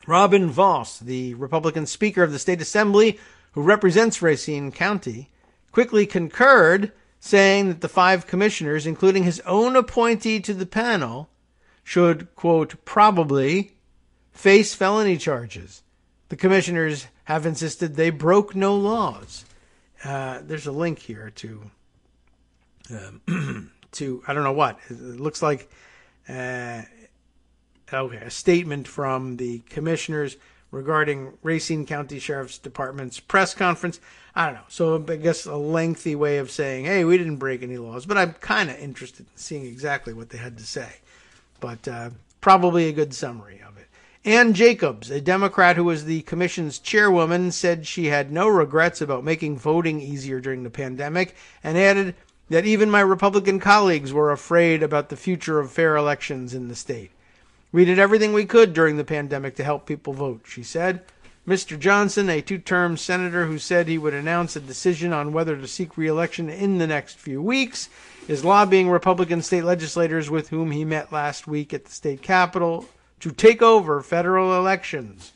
Speaker 2: Robin Vos, the Republican Speaker of the State Assembly, who represents Racine County, quickly concurred, saying that the 5 commissioners, including his own appointee to the panel, should, quote, probably face felony charges. The commissioners have insisted they broke no laws. There's a link here to I don't know what. It looks like a statement from the commissioners regarding Racine County Sheriff's Department's press conference. I don't know. So I guess a lengthy way of saying, hey, we didn't break any laws. But I'm kind of interested in seeing exactly what they had to say. But probably a good summary of it. Ann Jacobs, a Democrat who was the commission's chairwoman, said she had no regrets about making voting easier during the pandemic, and added that even my Republican colleagues were afraid about the future of fair elections in the state. We did everything we could during the pandemic to help people vote, she said. Mr. Johnson, a 2-term senator who said he would announce a decision on whether to seek re-election in the next few weeks, is lobbying Republican state legislators with whom he met last week at the state capitol to take over federal elections.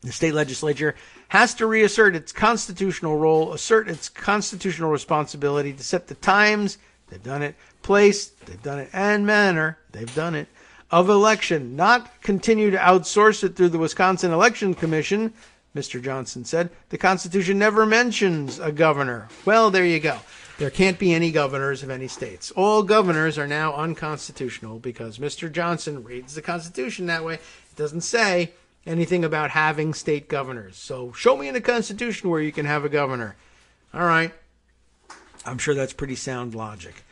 Speaker 2: The state legislature has to reassert its constitutional role, assert its constitutional responsibility to set the times, they've done it, place, they've done it, and manner, they've done it, of election, not continue to outsource it through the Wisconsin Election Commission, Mr. Johnson said. The Constitution never mentions a governor. Well, there you go. There can't be any governors of any states. All governors are now unconstitutional because Mr. Johnson reads the Constitution that way. It doesn't say anything about having state governors. So show me in the Constitution where you can have a governor. All right. I'm sure that's pretty sound logic.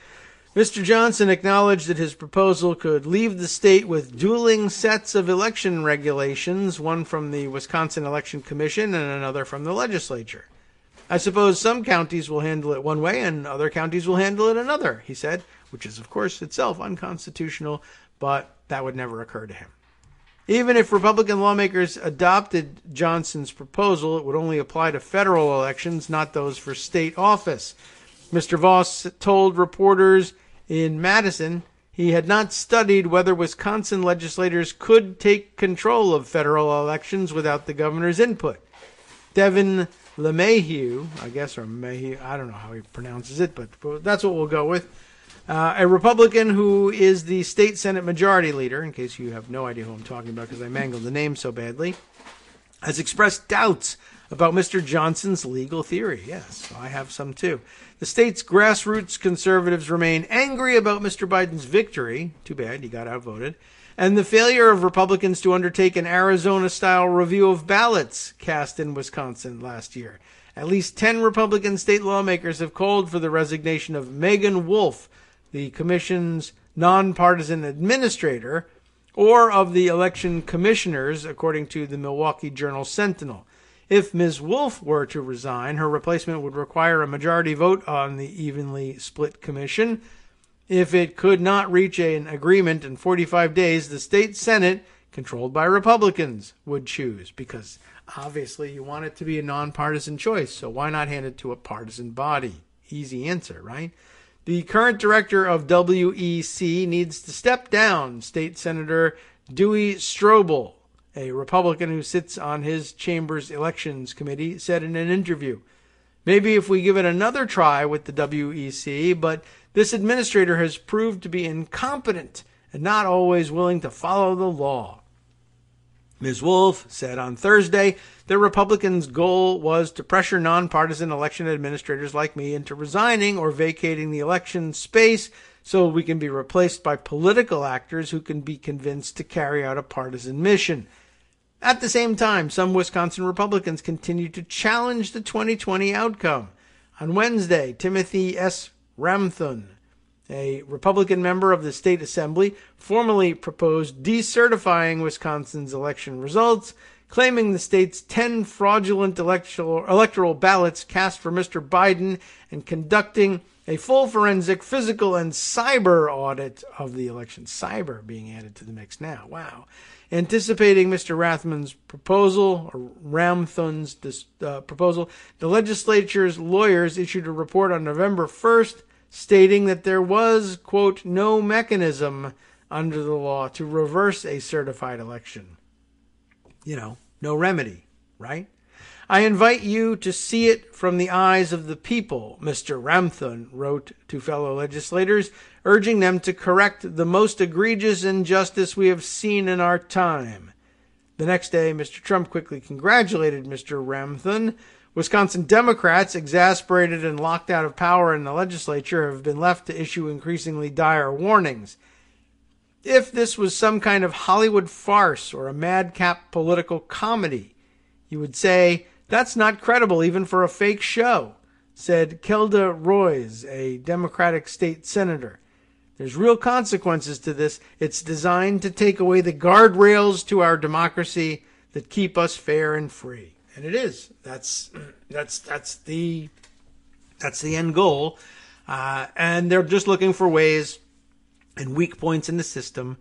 Speaker 2: Mr. Johnson acknowledged that his proposal could leave the state with dueling sets of election regulations, one from the Wisconsin Election Commission and another from the legislature. I suppose some counties will handle it one way and other counties will handle it another, he said, which is, of course, itself unconstitutional, but that would never occur to him. Even if Republican lawmakers adopted Johnson's proposal, it would only apply to federal elections, not those for state office. Mr. Voss told reporters in Madison he had not studied whether Wisconsin legislators could take control of federal elections without the governor's input. Devin LeMahieu, I guess, or Mayhew, I don't know how he pronounces it, but that's what we'll go with. A Republican who is the state Senate majority leader, in case you have no idea who I'm talking about because I mangled the name so badly, has expressed doubts about Mr. Johnson's legal theory. Yes, I have some too. The state's grassroots conservatives remain angry about Mr. Biden's victory. Too bad, he got outvoted. And the failure of Republicans to undertake an Arizona-style review of ballots cast in Wisconsin last year. At least 10 Republican state lawmakers have called for the resignation of Megan Wolf, the commission's nonpartisan administrator, or of the election commissioners, according to the Milwaukee Journal-Sentinel. If Ms. Wolf were to resign, her replacement would require a majority vote on the evenly split commission. If it could not reach an agreement in 45 days, the state Senate, controlled by Republicans, would choose, because obviously you want it to be a nonpartisan choice, so why not hand it to a partisan body? Easy answer, right? The current director of WEC needs to step down, State Senator Dewey Strobel, a Republican who sits on his chamber's elections committee, said in an interview. Maybe if we give it another try with the WEC, but this administrator has proved to be incompetent and not always willing to follow the law. Ms. Wolf said on Thursday that Republicans' goal was to pressure nonpartisan election administrators like me into resigning or vacating the election space so we can be replaced by political actors who can be convinced to carry out a partisan mission. At the same time, some Wisconsin Republicans continue to challenge the 2020 outcome. On Wednesday, Timothy S. Ramthun, a Republican member of the state assembly, formally proposed decertifying Wisconsin's election results, claiming the state's 10 fraudulent electoral ballots cast for Mr. Biden and conducting a full forensic, physical, and cyber audit of the election. Cyber being added to the mix now. Wow. Anticipating Mr. Rathman's proposal, or Ramthun's proposal, the legislature's lawyers issued a report on November 1st stating that there was, quote, no mechanism under the law to reverse a certified election. No remedy, right? I invite you to see it from the eyes of the people, Mr. Ramthun wrote to fellow legislators, urging them to correct the most egregious injustice we have seen in our time. The next day, Mr. Trump quickly congratulated Mr. Ramthun. Wisconsin Democrats, exasperated and locked out of power in the legislature, have been left to issue increasingly dire warnings. If this was some kind of Hollywood farce or a madcap political comedy, you would say, that's not credible even for a fake show, said Kelda Roys, a Democratic state senator. There's real consequences to this. It's designed to take away the guardrails to our democracy that keep us fair and free. And it is. That's the end goal. And they're just looking for ways and weak points in the system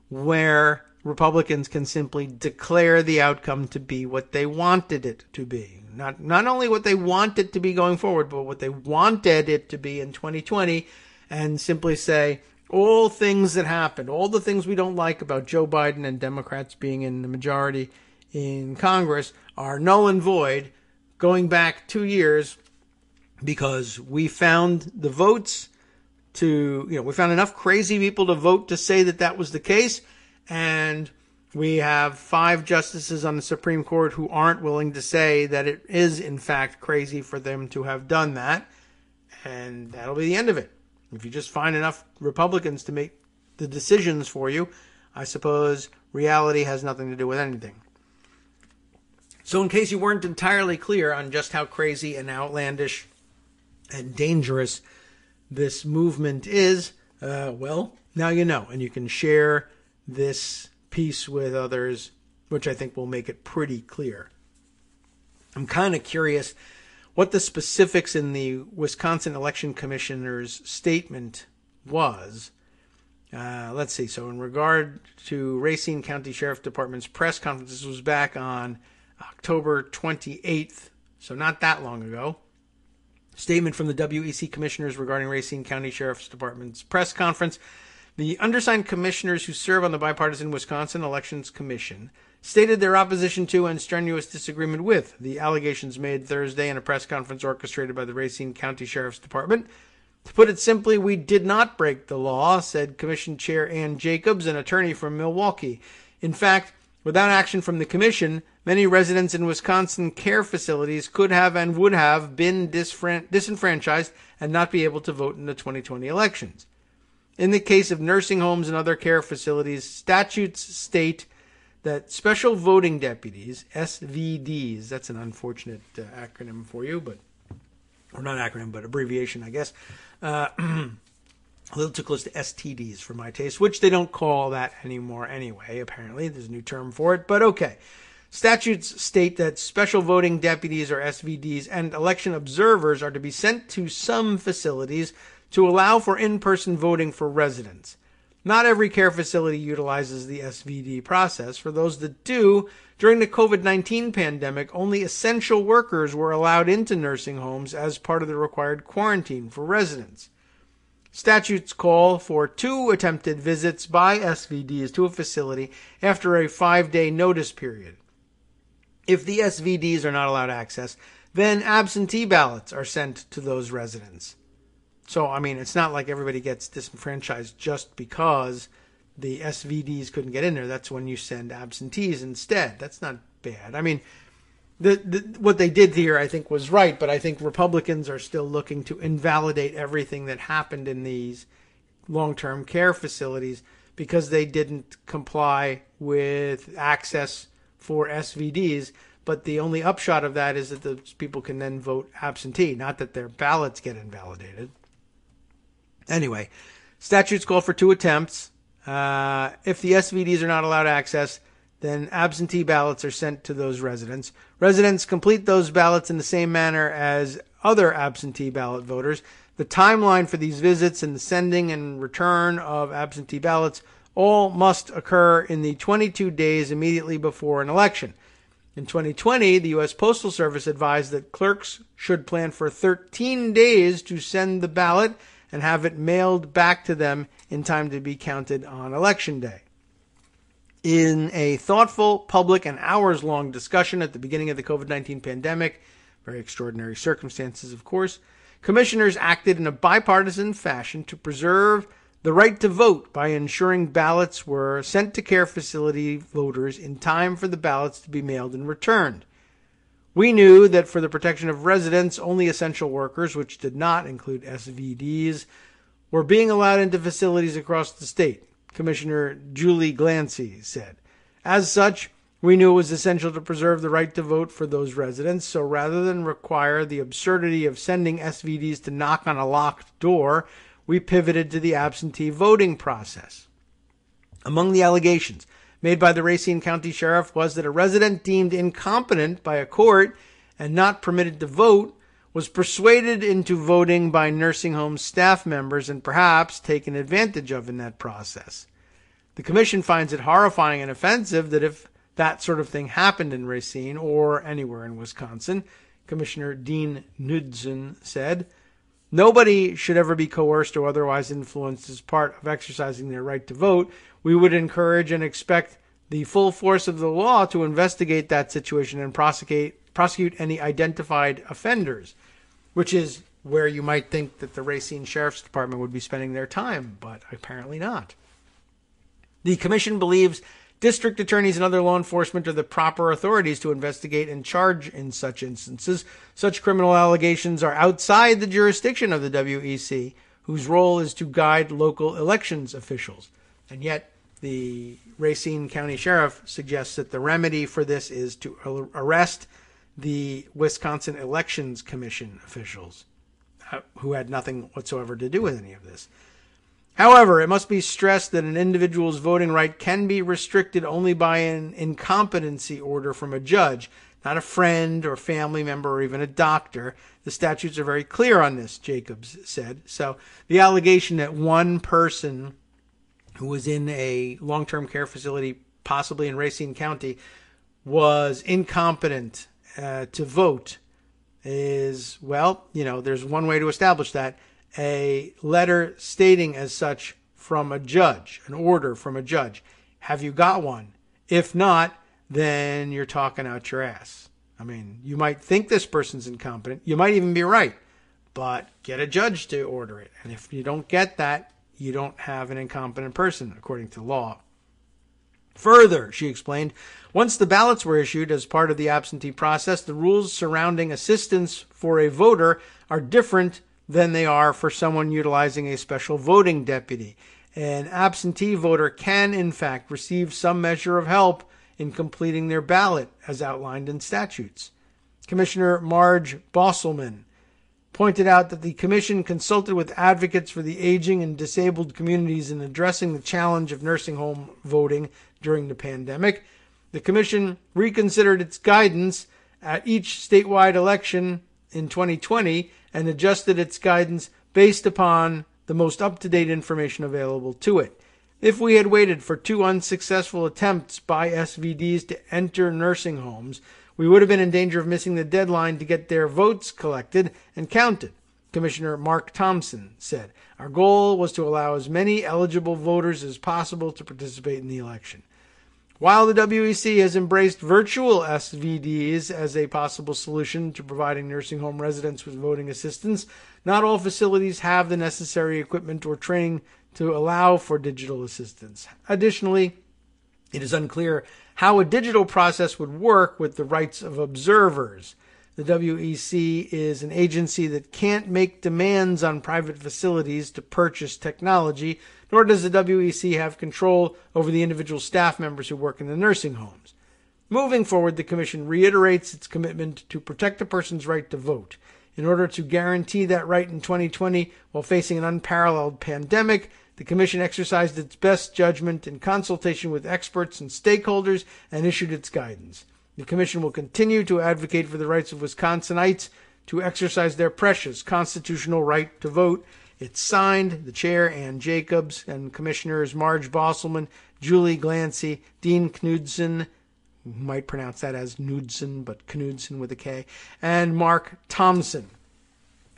Speaker 2: where Republicans can simply declare the outcome to be what they wanted it to be. Not only what they want it to be going forward, but what they wanted it to be in 2020, and simply say all things that happened, all the things we don't like about Joe Biden and Democrats being in the majority in Congress are null and void going back 2 years because we found the votes we found enough crazy people to vote to say that was the case. And we have 5 justices on the Supreme Court who aren't willing to say that it is, in fact, crazy for them to have done that. And that'll be the end of it. If you just find enough Republicans to make the decisions for you, I suppose reality has nothing to do with anything. So in case you weren't entirely clear on just how crazy and outlandish and dangerous this movement is, well, now you know. And you can share this piece with others, which I think will make it pretty clear. I'm kind of curious what the specifics in the Wisconsin Election Commissioner's statement was. Let's see. So in regard to Racine County Sheriff Department's press conference, this was back on October 28th, so not that long ago. Statement from the WEC commissioners regarding Racine County Sheriff's Department's press conference. The undersigned commissioners who serve on the bipartisan Wisconsin Elections Commission stated their opposition to and strenuous disagreement with the allegations made Thursday in a press conference orchestrated by the Racine County Sheriff's Department. To put it simply, we did not break the law, said Commission Chair Ann Jacobs, an attorney from Milwaukee. In fact, without action from the Commission, many residents in Wisconsin care facilities could have and would have been disenfranchised and not be able to vote in the 2020 elections. In the case of nursing homes and other care facilities, statutes state that special voting deputies, SVDs, that's an unfortunate acronym for you, or not acronym, but abbreviation, I guess, a little too close to STDs for my taste, which they don't call that anymore anyway, apparently. There's a new term for it, but okay. Statutes state that special voting deputies, or SVDs, and election observers are to be sent to some facilities to allow for in-person voting for residents. Not every care facility utilizes the SVD process. For those that do, during the COVID-19 pandemic, only essential workers were allowed into nursing homes as part of the required quarantine for residents. Statutes call for 2 attempted visits by SVDs to a facility after a 5-day notice period. If the SVDs are not allowed access, then absentee ballots are sent to those residents. So, I mean, it's not like everybody gets disenfranchised just because the SVDs couldn't get in there. That's when you send absentees instead. That's not bad. I mean, what they did here, I think, was right, but I think Republicans are still looking to invalidate everything that happened in these long-term care facilities because they didn't comply with access for SVDs. But the only upshot of that is that those people can then vote absentee, not that their ballots get invalidated. Anyway, statutes call for 2 attempts. If the SVDs are not allowed access, then absentee ballots are sent to those residents. Residents complete those ballots in the same manner as other absentee ballot voters. the timeline for these visits and the sending and return of absentee ballots all must occur in the 22 days immediately before an election. In 2020, the U.S. Postal Service advised that clerks should plan for 13 days to send the ballot and have it mailed back to them in time to be counted on Election Day. In a thoughtful, public, and hours-long discussion at the beginning of the COVID-19 pandemic, very extraordinary circumstances, of course, commissioners acted in a bipartisan fashion to preserve the right to vote by ensuring ballots were sent to care facility voters in time for the ballots to be mailed and returned. We knew that for the protection of residents, only essential workers, which did not include SVDs, were being allowed into facilities across the state, Commissioner Julie Glancy said. As such, we knew it was essential to preserve the right to vote for those residents, so rather than require the absurdity of sending SVDs to knock on a locked door, we pivoted to the absentee voting process. Among the allegations made by the Racine County Sheriff was that a resident deemed incompetent by a court and not permitted to vote was persuaded into voting by nursing home staff members and perhaps taken advantage of in that process. The commission finds it horrifying and offensive that if that sort of thing happened in Racine or anywhere in Wisconsin, Commissioner Dean Knudsen said, nobody should ever be coerced or otherwise influenced as part of exercising their right to vote. We would encourage and expect the full force of the law to investigate that situation and prosecute any identified offenders, which is where you might think that the Racine Sheriff's Department would be spending their time, but apparently not. The commission believes district attorneys and other law enforcement are the proper authorities to investigate and charge in such instances. Such criminal allegations are outside the jurisdiction of the WEC, whose role is to guide local elections officials. And yet, the Racine County Sheriff suggests that the remedy for this is to arrest the Wisconsin Elections Commission officials, who had nothing whatsoever to do with any of this. However, it must be stressed that an individual's voting right can be restricted only by an incompetency order from a judge, not a friend or family member or even a doctor. The statutes are very clear on this, Jacobs said. So the allegation that one person who was in a long-term care facility, possibly in Racine County, was incompetent to vote is, well, there's one way to establish that. A letter stating as such from a judge, an order from a judge. Have you got one? If not, then you're talking out your ass. I mean, you might think this person's incompetent. You might even be right, but get a judge to order it. And if you don't get that, you don't have an incompetent person, according to law. Further, she explained, once the ballots were issued as part of the absentee process, the rules surrounding assistance for a voter are different than they are for someone utilizing a special voting deputy. An absentee voter can, in fact, receive some measure of help in completing their ballot, as outlined in statutes. Commissioner Marge Bosselman pointed out that the commission consulted with advocates for the aging and disabled communities in addressing the challenge of nursing home voting during the pandemic. The commission reconsidered its guidance at each statewide election in 2020 and adjusted its guidance based upon the most up-to-date information available to it. If we had waited for 2 unsuccessful attempts by SVDs to enter nursing homes, we would have been in danger of missing the deadline to get their votes collected and counted, Commissioner Mark Thompson said. Our goal was to allow as many eligible voters as possible to participate in the election. While the WEC has embraced virtual SVDs as a possible solution to providing nursing home residents with voting assistance, not all facilities have the necessary equipment or training to allow for digital assistance. Additionally, it is unclear how a digital process would work with the rights of observers. The WEC is an agency that can't make demands on private facilities to purchase technology, nor does the WEC have control over the individual staff members who work in the nursing homes. Moving forward, the Commission reiterates its commitment to protect a person's right to vote. In order to guarantee that right in 2020 while facing an unparalleled pandemic, the Commission exercised its best judgment in consultation with experts and stakeholders and issued its guidance. The Commission will continue to advocate for the rights of Wisconsinites to exercise their precious constitutional right to vote. It's signed, the chair, Ann Jacobs, and commissioners Marge Bosselman, Julie Glancy, Dean Knudsen, might pronounce that as Knudsen, but Knudsen with a K, and Mark Thompson.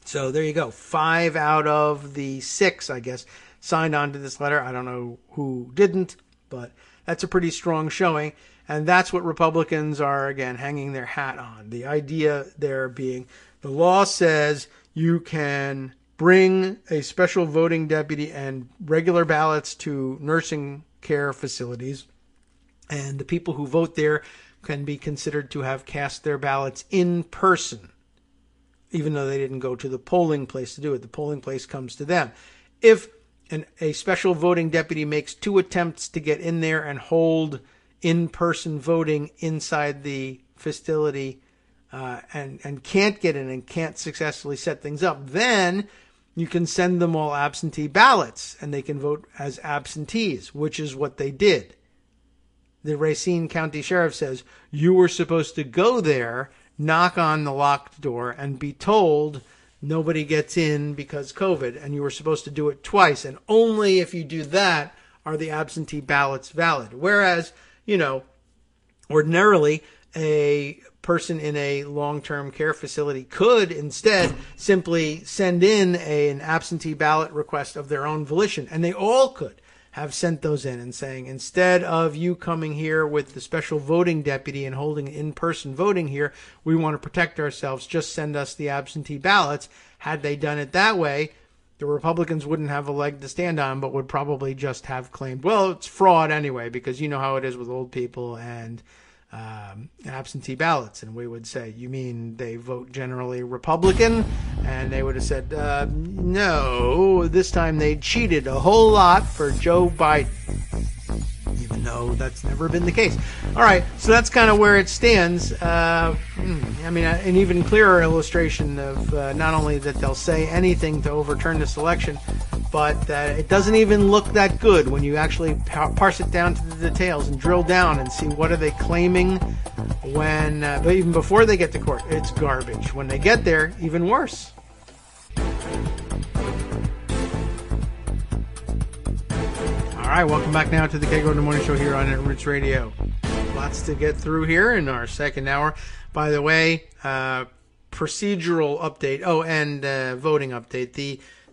Speaker 2: So there you go. 5 out of the 6, I guess, signed on to this letter. I don't know who didn't, but that's a pretty strong showing. And that's what Republicans are, again, hanging their hat on. The idea there being the law says you can bring a special voting deputy and regular ballots to nursing care facilities, and the people who vote there can be considered to have cast their ballots in person, even though they didn't go to the polling place to do it. The polling place comes to them. If a special voting deputy makes 2 attempts to get in there and hold in-person voting inside the facility and can't get in and can't successfully set things up, then you can send them all absentee ballots and they can vote as absentees, which is what they did. The Racine County Sheriff says you were supposed to go there, knock on the locked door, and be told nobody gets in because COVID, and you were supposed to do it twice, and only if you do that are the absentee ballots valid. Whereas, ordinarily, a person in a long-term care facility could instead simply send in an absentee ballot request of their own volition, and they all could have sent those in and saying, instead of you coming here with the special voting deputy and holding in-person voting here, we want to protect ourselves, just send us the absentee ballots. Had they done it that way, the Republicans wouldn't have a leg to stand on, but would probably just have claimed, well, it's fraud anyway, because you know how it is with old people and absentee ballots. And we would say, you mean they vote generally Republican? And they would have said, no, this time they cheated a whole lot for Joe Biden, even though that's never been the case. All right, so that's kind of where it stands. An even clearer illustration of not only that they'll say anything to overturn this election, but that it doesn't even look that good when you actually parse it down to the details and drill down and see what are they claiming when, but even before they get to court, it's garbage. When they get there, even worse. All right, welcome back now to the Kagro in the Morning Show here on Roots Radio. Lots to get through here in our second hour. By the way, procedural update. Oh, and voting update.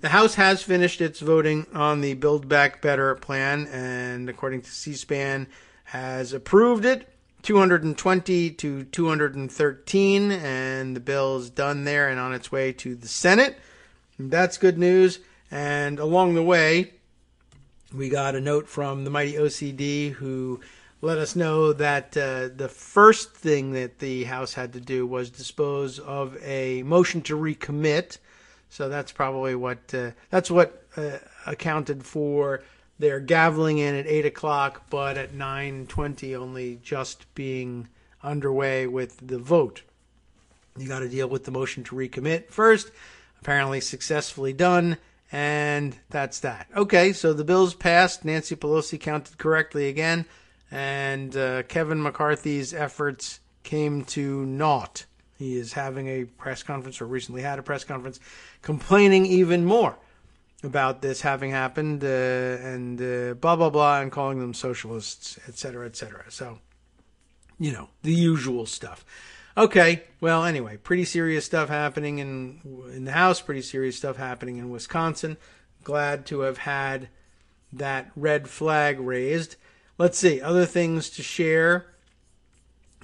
Speaker 2: The House has finished its voting on the Build Back Better plan, and according to C-SPAN, has approved it, 220 to 213, and the bill is done there and on its way to the Senate. That's good news. And along the way, we got a note from the mighty OCD who let us know that the first thing that the House had to do was dispose of a motion to recommit. So that's probably what accounted for their gaveling in at 8 o'clock, but at 9:20 only just being underway with the vote. You got to deal with the motion to recommit first, apparently successfully done, and that's that. Okay, so the bill's passed. Nancy Pelosi counted correctly again, and Kevin McCarthy's efforts came to naught. He is having a press conference, or recently had a press conference, complaining even more about this having happened, and blah, blah, blah, and calling them socialists, et cetera, et cetera. So, the usual stuff. Okay, well, anyway, pretty serious stuff happening in the House, pretty serious stuff happening in Wisconsin. Glad to have had that red flag raised. Let's see, other things to share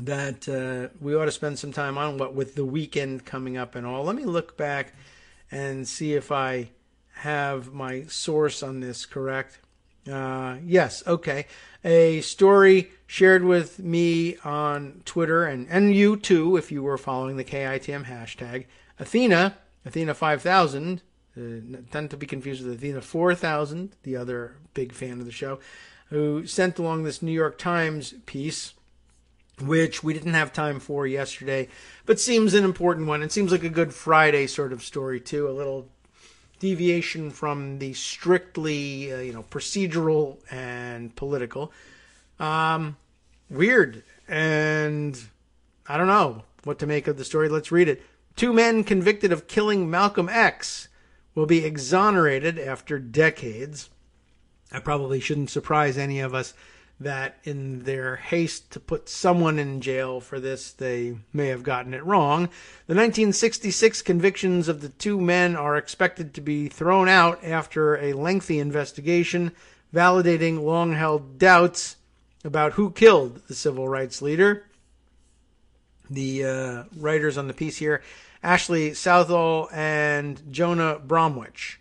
Speaker 2: that we ought to spend some time on, what with the weekend coming up and all. Let me look back and see if I have my source on this correct. Yes, okay. A story shared with me on Twitter, and you too, if you were following the KITM hashtag. Athena 5000, not to be confused with Athena 4000, the other big fan of the show, who sent along this New York Times piece, which we didn't have time for yesterday, but seems an important one. It seems like a Good Friday sort of story, too, a little deviation from the strictly, procedural and political. Weird, and I don't know what to make of the story. Let's read it. Two men convicted of killing Malcolm X will be exonerated after decades. I probably shouldn't surprise any of us that in their haste to put someone in jail for this, they may have gotten it wrong. The 1966 convictions of the two men are expected to be thrown out after a lengthy investigation, validating long-held doubts about who killed the civil rights leader. The writers on the piece here, Ashley Southall and Jonah Bromwich,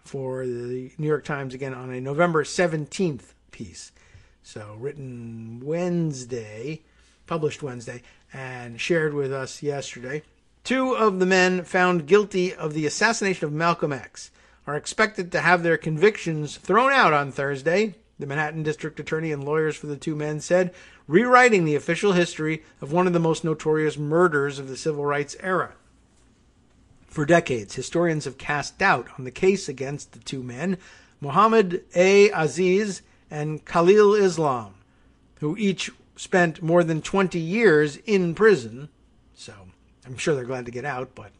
Speaker 2: for the New York Times, again on a November 17th piece. So written Wednesday, published Wednesday, and shared with us yesterday. Two of the men found guilty of the assassination of Malcolm X are expected to have their convictions thrown out on Thursday, the Manhattan District Attorney and lawyers for the two men said, rewriting the official history of one of the most notorious murders of the civil rights era. For decades, historians have cast doubt on the case against the two men, Muhammad A. Aziz and Khalil Islam, who each spent more than 20 years in prison. So I'm sure they're glad to get out, but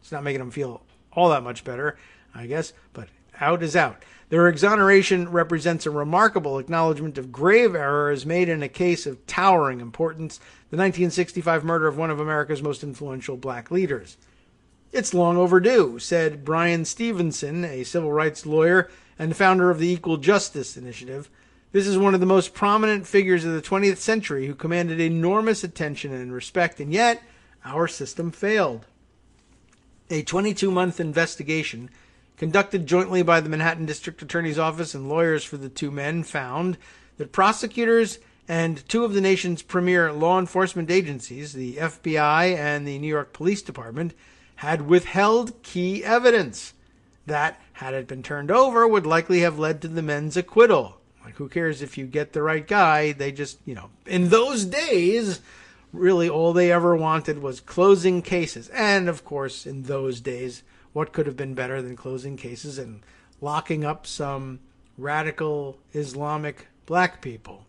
Speaker 2: it's not making them feel all that much better, I guess. But out is out. Their exoneration represents a remarkable acknowledgement of grave errors made in a case of towering importance, the 1965 murder of one of America's most influential black leaders. It's long overdue, said Brian Stevenson, a civil rights lawyer and founder of the Equal Justice Initiative. This is one of the most prominent figures of the 20th century who commanded enormous attention and respect, and yet our system failed. A 22-month investigation conducted jointly by the Manhattan District Attorney's Office and lawyers for the two men found that prosecutors and two of the nation's premier law enforcement agencies, the FBI and the New York Police Department, had withheld key evidence that, had it been turned over, would likely have led to the men's acquittal. Like, who cares if you get the right guy? They just, in those days, really all they ever wanted was closing cases. And, of course, in those days, what could have been better than closing cases and locking up some radical Islamic black people,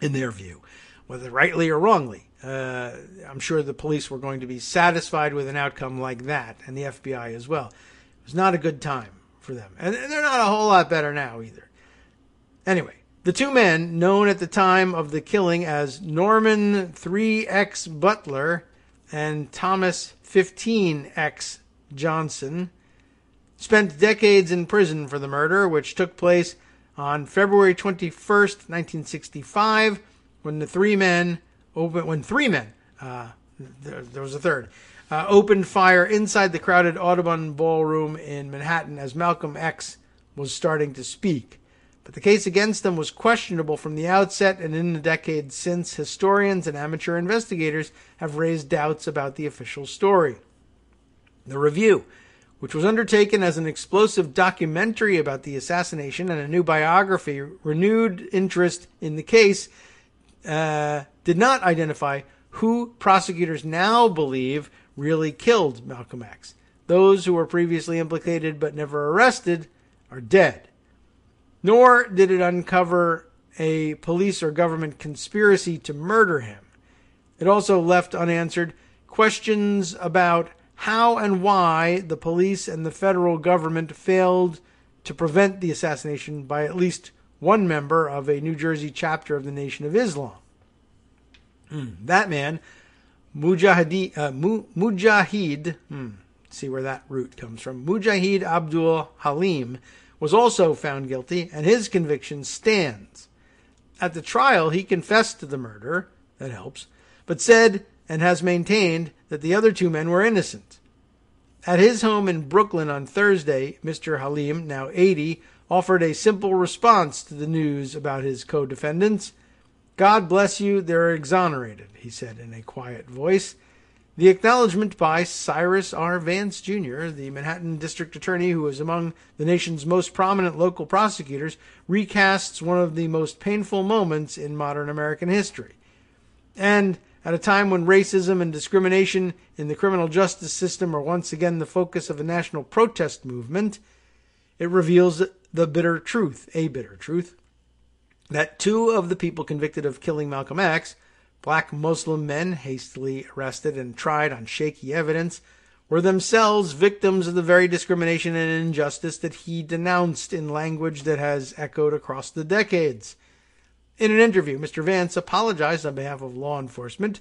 Speaker 2: in their view, whether rightly or wrongly. I'm sure the police were going to be satisfied with an outcome like that, and the FBI as well. It was not a good time for them. And they're not a whole lot better now either. Anyway, the two men, known at the time of the killing as Norman 3X Butler and Thomas 15X Johnson, spent decades in prison for the murder, which took place on February 21st, 1965, when three men, there was a third, opened fire inside the crowded Audubon Ballroom in Manhattan as Malcolm X was starting to speak. But the case against them was questionable from the outset, and in the decades since, historians and amateur investigators have raised doubts about the official story. The Review, which was undertaken as an explosive documentary about the assassination and a new biography, renewed interest in the case, did not identify who prosecutors now believe really killed Malcolm X. Those who were previously implicated but never arrested are dead. Nor did it uncover a police or government conspiracy to murder him. It also left unanswered questions about how and why the police and the federal government failed to prevent the assassination by at least one member of a New Jersey chapter of the Nation of Islam. That man, Mujahid, see where that root comes from, Mujahid Abdul Halim, was also found guilty, and his conviction stands. At the trial, he confessed to the murder, that helps, but said and has maintained that the other two men were innocent. At his home in Brooklyn on Thursday, Mr. Halim, now 80, offered a simple response to the news about his co-defendants. "God bless you, they're exonerated," he said in a quiet voice. The acknowledgement by Cyrus R. Vance, Jr., the Manhattan District Attorney who is among the nation's most prominent local prosecutors, recasts one of the most painful moments in modern American history. And at a time when racism and discrimination in the criminal justice system are once again the focus of a national protest movement, it reveals the bitter truth, that two of the people convicted of killing Malcolm X, Black Muslim men hastily arrested and tried on shaky evidence were themselves victims of the very discrimination and injustice that he denounced in language that has echoed across the decades. In an interview, Mr. Vance apologized on behalf of law enforcement,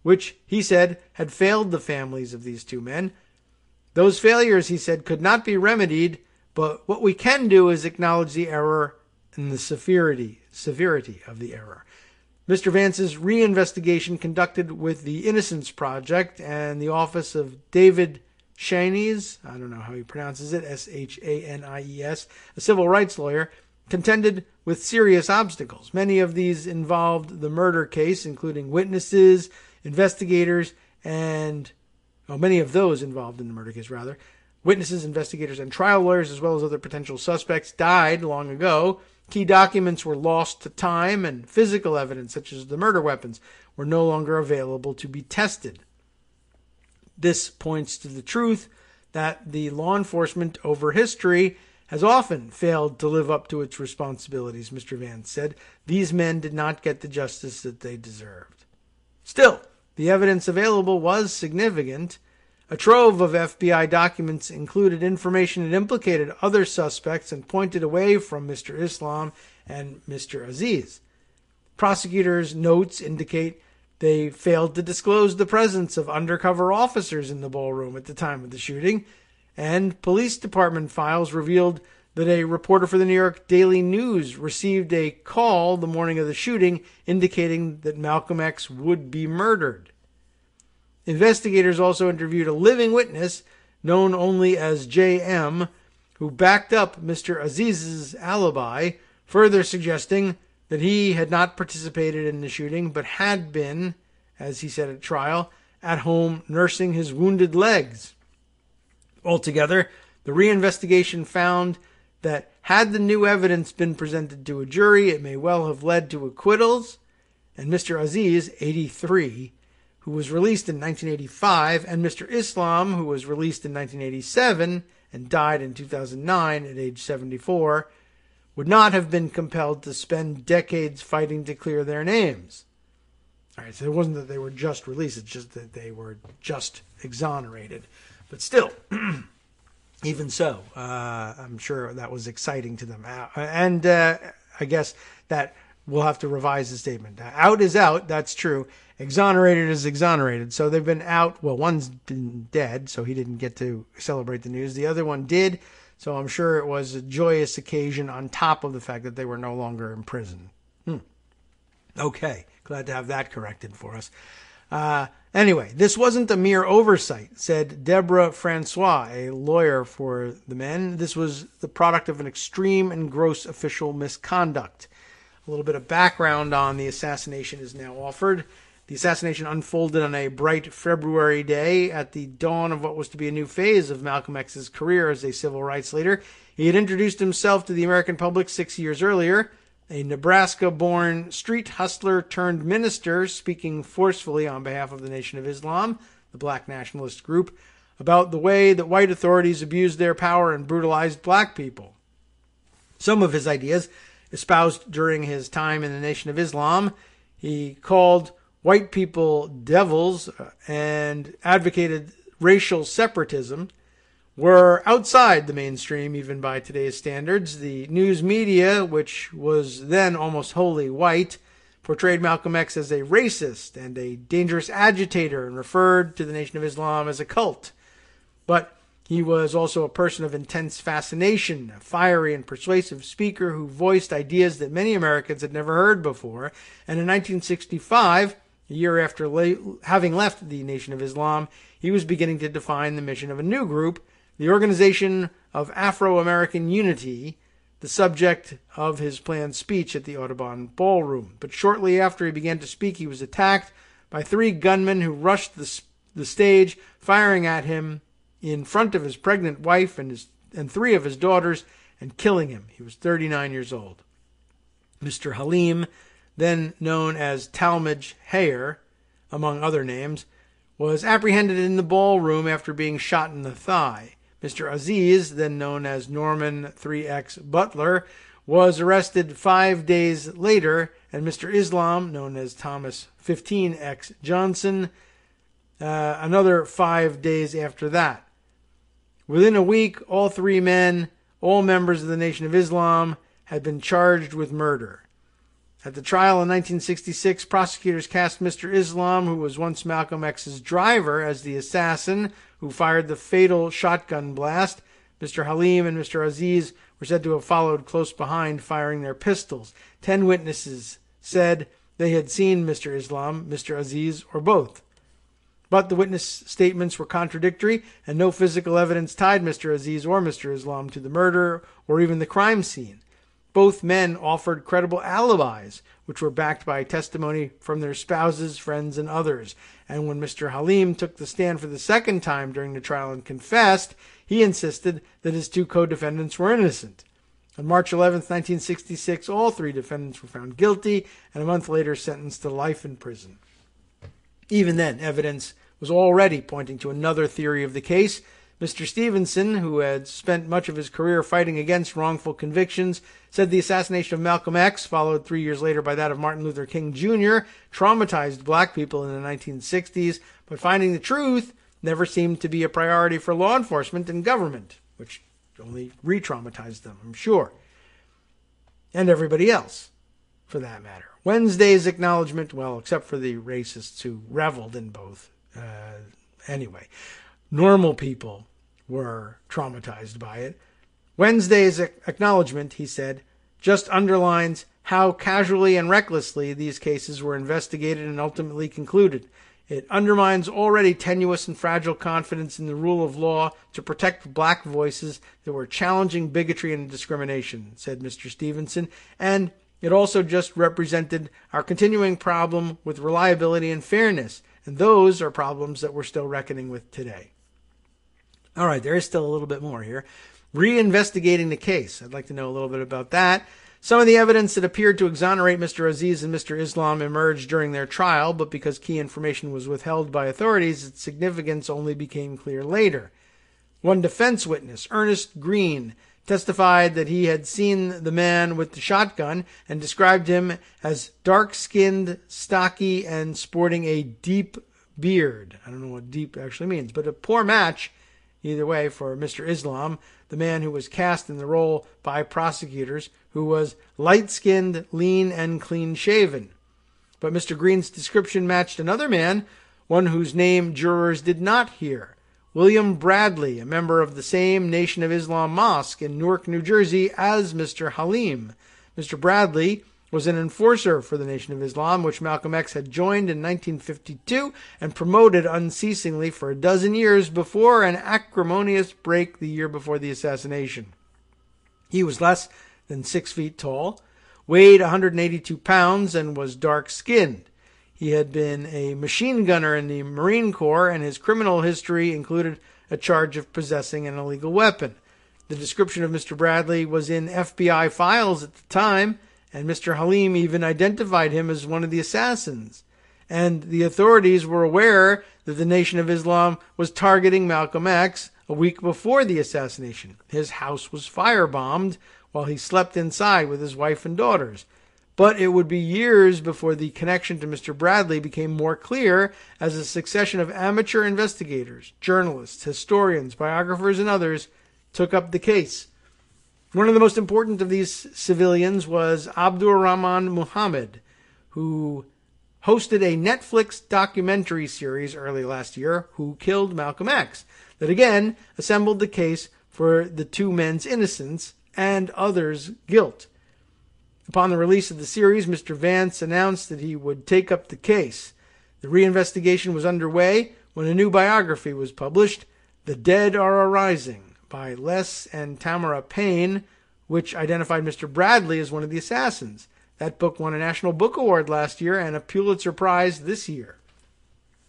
Speaker 2: which he said had failed the families of these two men. Those failures, he said, could not be remedied, but what we can do is acknowledge the error and the severity of the error. Mr. Vance's reinvestigation conducted with the Innocence Project and the office of David Shanies, I don't know how he pronounces it, Shanies, a civil rights lawyer, contended with serious obstacles. Many of these involved the murder case, including witnesses, investigators, and many of those involved in the murder case, rather. Witnesses, investigators, and trial lawyers, as well as other potential suspects, died long ago. Key documents were lost to time, and physical evidence, such as the murder weapons, were no longer available to be tested. This points to the truth that the law enforcement over history has often failed to live up to its responsibilities, Mr. Vance said. These men did not get the justice that they deserved. Still, the evidence available was significant. A trove of FBI documents included information that implicated other suspects and pointed away from Mr. Islam and Mr. Aziz. Prosecutors' notes indicate they failed to disclose the presence of undercover officers in the ballroom at the time of the shooting, and police department files revealed that a reporter for the New York Daily News received a call the morning of the shooting indicating that Malcolm X would be murdered. Investigators also interviewed a living witness, known only as J.M., who backed up Mr. Aziz's alibi, further suggesting that he had not participated in the shooting, but had been, as he said at trial, at home nursing his wounded legs. Altogether, the reinvestigation found that had the new evidence been presented to a jury, it may well have led to acquittals, and Mr. Aziz, 83, who was released in 1985, and Mr. Islam, who was released in 1987 and died in 2009 at age 74, would not have been compelled to spend decades fighting to clear their names. All right, so it wasn't that they were just released, it's just that they were just exonerated. But still, even so, I'm sure that was exciting to them. And I guess that we'll have to revise the statement. Out is out, that's true. Exonerated is exonerated. So they've been out. Well, one's been dead, so he didn't get to celebrate the news. The other one did, so I'm sure it was a joyous occasion on top of the fact that they were no longer in prison. Okay, glad to have that corrected for us. Anyway, this wasn't a mere oversight, said Deborah Francois, a lawyer for the men. This was the product of an extreme and gross official misconduct. A little bit of background on the assassination is now offered. The assassination unfolded on a bright February day at the dawn of what was to be a new phase of Malcolm X's career as a civil rights leader. He had introduced himself to the American public 6 years earlier, a Nebraska-born street hustler turned minister speaking forcefully on behalf of the Nation of Islam, the black nationalist group, about the way that white authorities abused their power and brutalized black people. Some of his ideas, espoused during his time in the Nation of Islam, he called white people devils and advocated racial separatism, were outside the mainstream even by today's standards. The news media, which was then almost wholly white, portrayed Malcolm X as a racist and a dangerous agitator and referred to the Nation of Islam as a cult. But he was also a person of intense fascination, a fiery and persuasive speaker who voiced ideas that many Americans had never heard before. And in 1965, a year after having left the Nation of Islam, he was beginning to define the mission of a new group, the Organization of Afro-American Unity, the subject of his planned speech at the Audubon Ballroom. But shortly after he began to speak, he was attacked by 3 gunmen who rushed the stage, firing at him in front of his pregnant wife and 3 of his daughters, and killing him. He was 39 years old. Mr. Halim, then known as Talmadge Hayer, among other names, was apprehended in the ballroom after being shot in the thigh. Mr. Aziz, then known as Norman 3X Butler, was arrested 5 days later and Mr. Islam, known as Thomas 15X Johnson, another 5 days after that. Within a week, all three men, all members of the Nation of Islam, had been charged with murder. At the trial in 1966, prosecutors cast Mr. Islam, who was once Malcolm X's driver, as the assassin who fired the fatal shotgun blast. Mr. Halim and Mr. Aziz were said to have followed close behind, firing their pistols. 10 witnesses said they had seen Mr. Islam, Mr. Aziz, or both. But the witness statements were contradictory, and no physical evidence tied Mr. Aziz or Mr. Islam to the murder or even the crime scene. Both men offered credible alibis, which were backed by testimony from their spouses, friends, and others. And when Mr. Halim took the stand for the second time during the trial and confessed, he insisted that his two co-defendants were innocent. On March 11, 1966, all three defendants were found guilty, and a month later sentenced to life in prison. Even then, evidence was already pointing to another theory of the case. Mr. Stevenson, who had spent much of his career fighting against wrongful convictions, said the assassination of Malcolm X, followed 3 years later by that of Martin Luther King Jr., traumatized black people in the 1960s, but finding the truth never seemed to be a priority for law enforcement and government, which only re-traumatized them, I'm sure. And everybody else, for that matter. Wednesday's acknowledgement, well, except for the racists who reveled in both. Anyway, normal people were traumatized by it. Wednesday's acknowledgement, he said, just underlines how casually and recklessly these cases were investigated and ultimately concluded. It undermines already tenuous and fragile confidence in the rule of law to protect black voices that were challenging bigotry and discrimination, said Mr. Stevenson, and it also just represented our continuing problem with reliability and fairness, and those are problems that we're still reckoning with today. All right, there is still a little bit more here. Reinvestigating the case. I'd like to know a little bit about that. Some of the evidence that appeared to exonerate Mr. Aziz and Mr. Islam emerged during their trial, but because key information was withheld by authorities, its significance only became clear later. One defense witness, Ernest Green, testified that he had seen the man with the shotgun and described him as dark-skinned, stocky, and sporting a deep beard. I don't know what deep actually means, but a poor match, either way, for Mr. Islam, the man who was cast in the role by prosecutors, who was light-skinned, lean, and clean-shaven. But Mr. Green's description matched another man, one whose name jurors did not hear. William Bradley, a member of the same Nation of Islam mosque in Newark, New Jersey, as Mr. Halim. Mr. Bradley was an enforcer for the Nation of Islam, which Malcolm X had joined in 1952 and promoted unceasingly for a dozen years before an acrimonious break the year before the assassination. He was less than 6 feet tall, weighed 182 pounds, and was dark-skinned. He had been a machine gunner in the Marine Corps, and his criminal history included a charge of possessing an illegal weapon. The description of Mr. Bradley was in FBI files at the time, and Mr. Halim even identified him as one of the assassins. And the authorities were aware that the Nation of Islam was targeting Malcolm X a week before the assassination. His house was firebombed while he slept inside with his wife and daughters. But it would be years before the connection to Mr. Bradley became more clear as a succession of amateur investigators, journalists, historians, biographers, and others took up the case. One of the most important of these civilians was Abdur Rahman Muhammad, who hosted a Netflix documentary series early last year, Who Killed Malcolm X, that again assembled the case for the two men's innocence and others' guilt. Upon the release of the series, Mr. Vance announced that he would take up the case. The reinvestigation was underway when a new biography was published, The Dead Are Arising, by Les and Tamara Payne, which identified Mr. Bradley as one of the assassins. That book won a National Book Award last year and a Pulitzer Prize this year.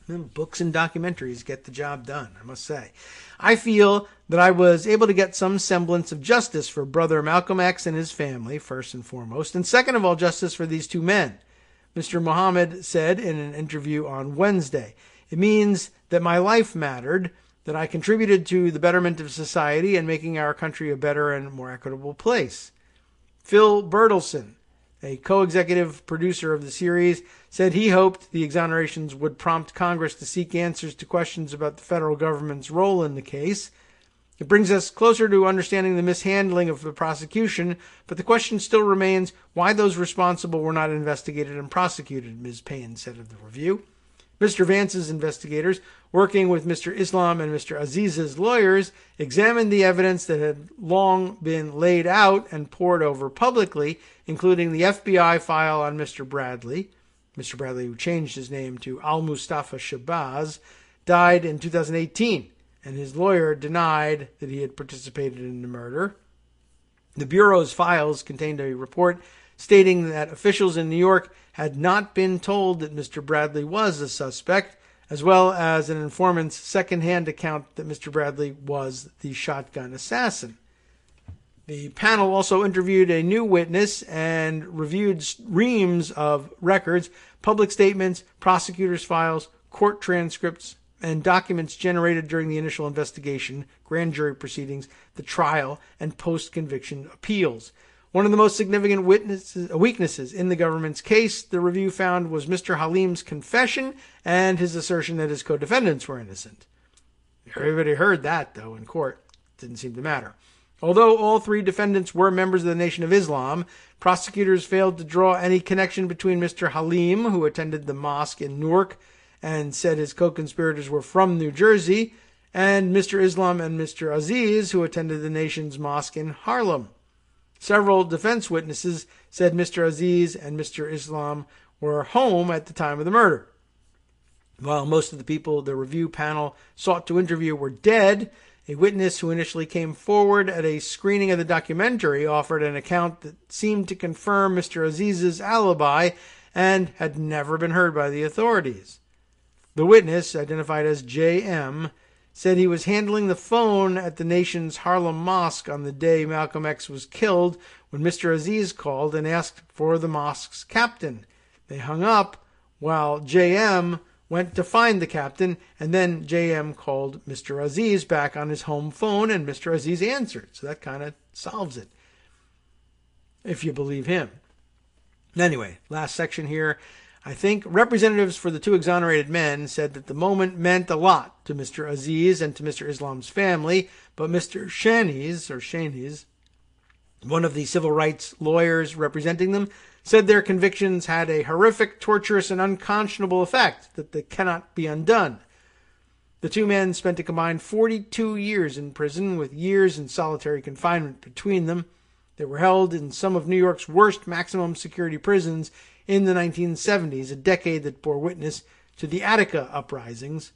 Speaker 2: Books and documentaries get the job done, I must say. I feel that I was able to get some semblance of justice for brother Malcolm X and his family, first and foremost, and second of all, justice for these two men. Mr. Muhammad said in an interview on Wednesday, "It means that my life mattered, that I contributed to the betterment of society and making our country a better and more equitable place." Phil Bertelsen, a co-executive producer of the series, said he hoped the exonerations would prompt Congress to seek answers to questions about the federal government's role in the case. It brings us closer to understanding the mishandling of the prosecution, but the question still remains why those responsible were not investigated and prosecuted, Ms. Payne said of the review. Mr. Vance's investigators, working with Mr. Islam and Mr. Aziz's lawyers, examined the evidence that had long been laid out and poured over publicly, including the FBI file on Mr. Bradley. Mr. Bradley, who changed his name to Al-Mustafa Shabazz, died in 2018, and his lawyer denied that he had participated in the murder. The Bureau's files contained a report stating that officials in New York had not been told that Mr. Bradley was a suspect, as well as an informant's second-hand account that Mr. Bradley was the shotgun assassin. The panel also interviewed a new witness and reviewed reams of records, public statements, prosecutors' files, court transcripts, and documents generated during the initial investigation, grand jury proceedings, the trial, and post-conviction appeals. One of the most significant weaknesses in the government's case, the review found, was Mr. Halim's confession and his assertion that his co-defendants were innocent. Everybody heard that, though, in court. It didn't seem to matter. Although all three defendants were members of the Nation of Islam, prosecutors failed to draw any connection between Mr. Halim, who attended the mosque in Newark and said his co-conspirators were from New Jersey, and Mr. Islam and Mr. Aziz, who attended the Nation's mosque in Harlem. Several defense witnesses said Mr. Aziz and Mr. Islam were home at the time of the murder. While most of the people the review panel sought to interview were dead, a witness who initially came forward at a screening of the documentary offered an account that seemed to confirm Mr. Aziz's alibi and had never been heard by the authorities. The witness, identified as J.M., said he was handling the phone at the Nation's Harlem Mosque on the day Malcolm X was killed when Mr. Aziz called and asked for the mosque's captain. They hung up while J.M. went to find the captain, and then J.M. called Mr. Aziz back on his home phone, and Mr. Aziz answered. So that kind of solves it, if you believe him. Anyway, last section here. I think representatives for the two exonerated men said that the moment meant a lot to Mr. Aziz and to Mr. Islam's family, but Mr. Shaniz, one of the civil rights lawyers representing them, said their convictions had a horrific, torturous, and unconscionable effect that cannot be undone. The two men spent a combined 42 years in prison, with years in solitary confinement between them. They were held in some of New York's worst maximum security prisons in the 1970s, a decade that bore witness to the Attica uprisings.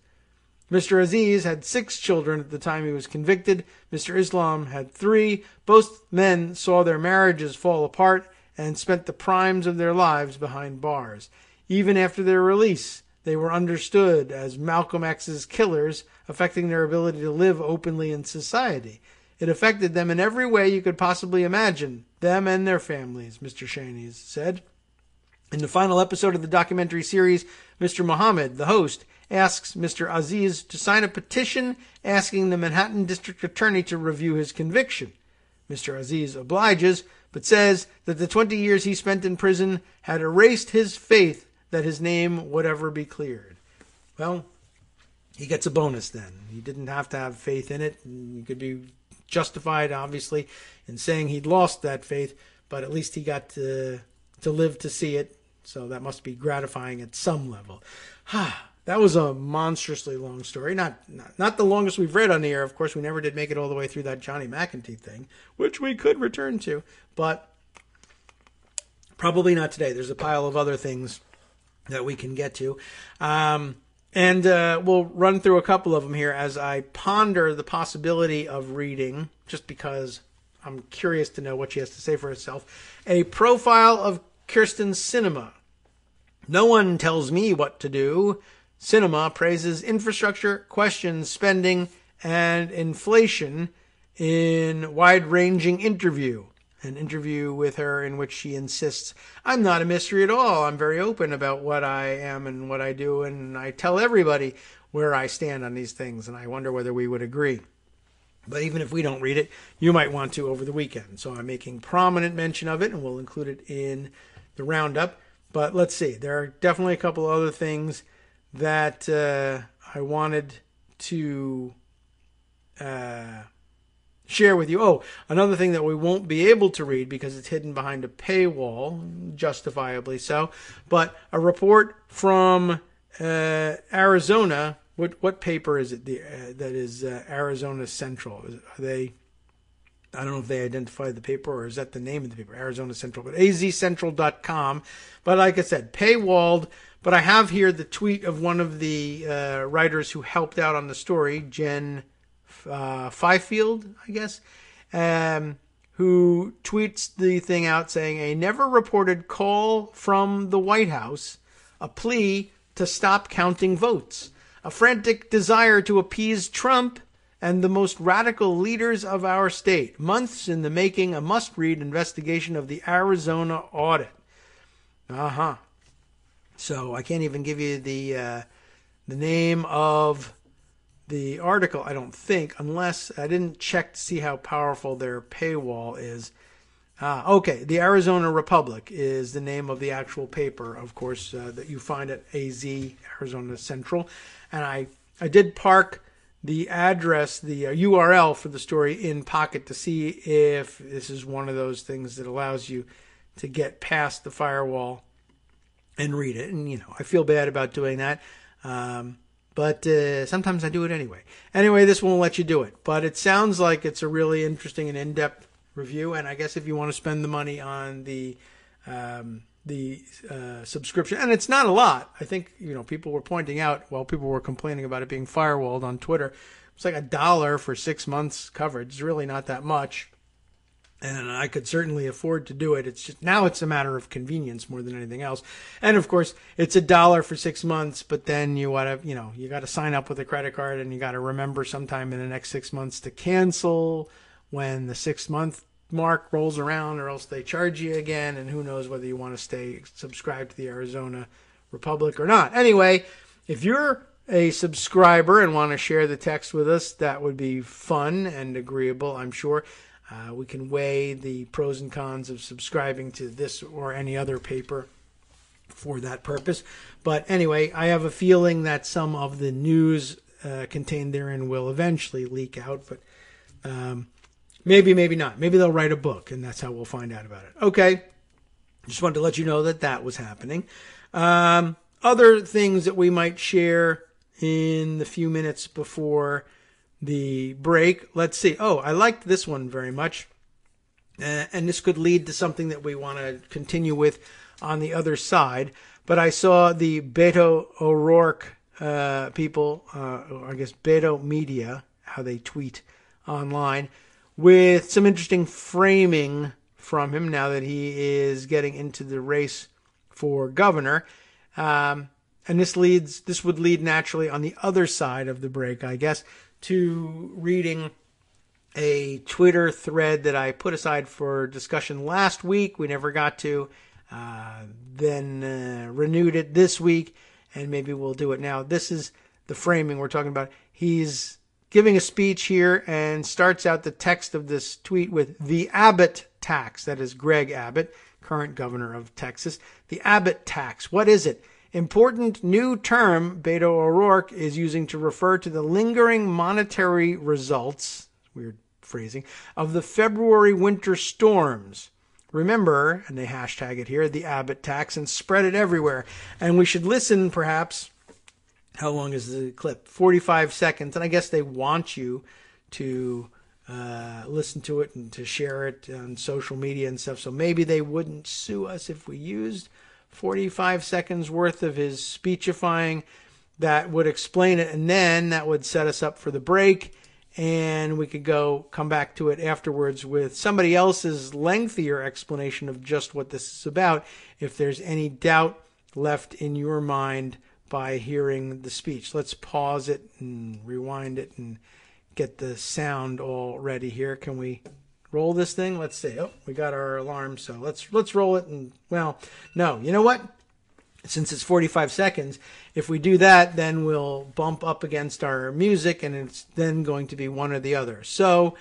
Speaker 2: Mr. Aziz had 6 children at the time he was convicted. Mr. Islam had 3. Both men saw their marriages fall apart and spent the primes of their lives behind bars. Even after their release, they were understood as Malcolm X's killers, affecting their ability to live openly in society. It affected them in every way you could possibly imagine, them and their families, Mr. Shaniz said. In the final episode of the documentary series, Mr. Muhammad, the host, asks Mr. Aziz to sign a petition asking the Manhattan District Attorney to review his conviction. Mr. Aziz obliges, but says that the 20 years he spent in prison had erased his faith that his name would ever be cleared. Well, he gets a bonus then. He didn't have to have faith in it. He could be justified, obviously, in saying he'd lost that faith, but at least he got to live to see it. So that must be gratifying at some level. That was a monstrously long story. Not the longest we've read on the air. Of course, we never did make it all the way through that Johnny McEntee thing, which we could return to, but probably not today. There's a pile of other things that we can get to. And we'll run through a couple of them here as I ponder the possibility of reading, just because I'm curious to know what she has to say for herself, a profile of Kirsten Sinema. No one tells me what to do. Sinema praises infrastructure, questions spending, and inflation in wide-ranging interview. An interview with her in which she insists, I'm not a mystery at all. I'm very open about what I am and what I do, and I tell everybody where I stand on these things, and I wonder whether we would agree. But even if we don't read it, you might want to over the weekend. So I'm making prominent mention of it, and we'll include it in the roundup. But let's see. There are definitely a couple other things that I wanted to share with you. Oh, another thing that we won't be able to read because it's hidden behind a paywall, justifiably so. But a report from Arizona. What paper is it? That is Arizona Central. Are they? I don't know if they identified the paper or is that the name of the paper, Arizona Central, but azcentral.com. But like I said, paywalled. But I have here the tweet of one of the writers who helped out on the story, Jen Fifield, I guess, who tweets the thing out saying, a never reported call from the White House, a plea to stop counting votes, a frantic desire to appease Trump and the most radical leaders of our state. Months in the making, a must-read investigation of the Arizona audit. So I can't even give you the name of the article, I don't think, unless I didn't check to see how powerful their paywall is. Okay, the Arizona Republic is the name of the actual paper, of course, that you find at AZ, Arizona Central. And I did park the address, the URL for the story in Pocket to see if this is one of those things that allows you to get past the firewall and read it. And, I feel bad about doing that. But sometimes I do it anyway. Anyway, this won't let you do it. But it sounds like it's a really interesting and in-depth review. And I guess if you want to spend the money on the subscription, and it's not a lot. I think, people were pointing out while people were complaining about it being firewalled on Twitter, it's like $1 for 6 months coverage. It's really not that much. And I could certainly afford to do it. It's just now it's a matter of convenience more than anything else. And of course, it's $1 for 6 months, but then you got to sign up with a credit card and you got to remember sometime in the next 6 months to cancel when the 6 month mark rolls around, or else they charge you again. And who knows whether you want to stay subscribed to the Arizona Republic or not. Anyway, if you're a subscriber and want to share the text with us, that would be fun and agreeable, I'm sure. We can weigh the pros and cons of subscribing to this or any other paper for that purpose. But anyway, I have a feeling that some of the news contained therein will eventually leak out. But maybe not. Maybe they'll write a book, and that's how we'll find out about it. Okay. Just wanted to let you know that was happening. Other things that we might share in the few minutes before the break. Let's see. Oh, I liked this one very much. And this could lead to something that we want to continue with on the other side. But I saw the Beto O'Rourke people, I guess Beto Media, how they tweet online, with some interesting framing from him now that he is getting into the race for governor. And this would lead naturally on the other side of the break, I guess, to reading a Twitter thread that I put aside for discussion last week. We never got to. Then renewed it this week, and maybe we'll do it now. This is the framing we're talking about. He's giving a speech here and starts out the text of this tweet with the Abbott tax. That is Greg Abbott, current governor of Texas. The Abbott tax. What is it? Important new term Beto O'Rourke is using to refer to the lingering monetary results, weird phrasing, of the February winter storms. Remember, and they hashtag it here, the Abbott tax, and spread it everywhere. And we should listen, perhaps, how long is the clip? 45 seconds. And I guess they want you to listen to it and to share it on social media and stuff. So maybe they wouldn't sue us if we used 45 seconds worth of his speechifying that would explain it, and then that would set us up for the break, and we could come back to it afterwards with somebody else's lengthier explanation of just what this is about, if there's any doubt left in your mind by hearing the speech. Let's pause it and rewind it and get the sound all ready here. Can we roll this thing? Let's see. Oh, we got our alarm, so let's roll it. And well, no, you know what? Since it's 45 seconds, if we do that, then we'll bump up against our music, and it's then going to be one or the other. So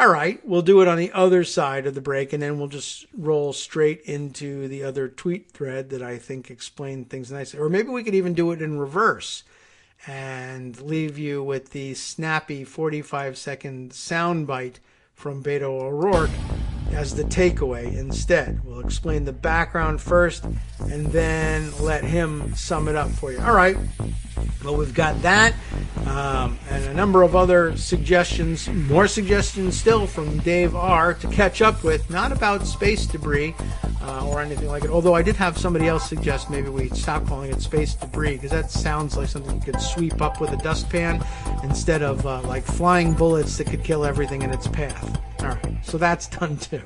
Speaker 2: All right, we'll do it on the other side of the break, and then we'll just roll straight into the other tweet thread that I think explained things nicely. Or maybe we could even do it in reverse and leave you with the snappy 45-second soundbite from Beto O'Rourke as the takeaway instead. We'll explain the background first and then let him sum it up for you. All right. Well, we've got that and a number of other suggestions, more suggestions still from Dave R. to catch up with, not about space debris or anything like it, although I did have somebody else suggest maybe we stop calling it space debris because that sounds like something you could sweep up with a dustpan instead of like flying bullets that could kill everything in its path. All right, so that's done too.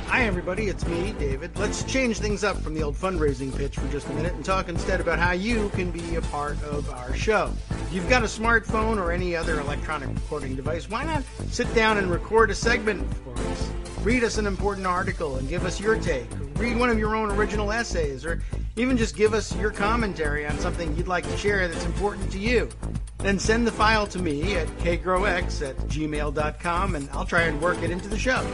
Speaker 2: Hi everybody, it's me, David. Let's change things up from the old fundraising pitch for just a minute and talk instead about how you can be a part of our show. If you've got a smartphone or any other electronic recording device, why not sit down and record a segment for us? Read us an important article and give us your take. Read one of your own original essays, or even just give us your commentary on something you'd like to share that's important to you. Then send the file to me at kagrox@gmail.com and I'll try and work it into the show.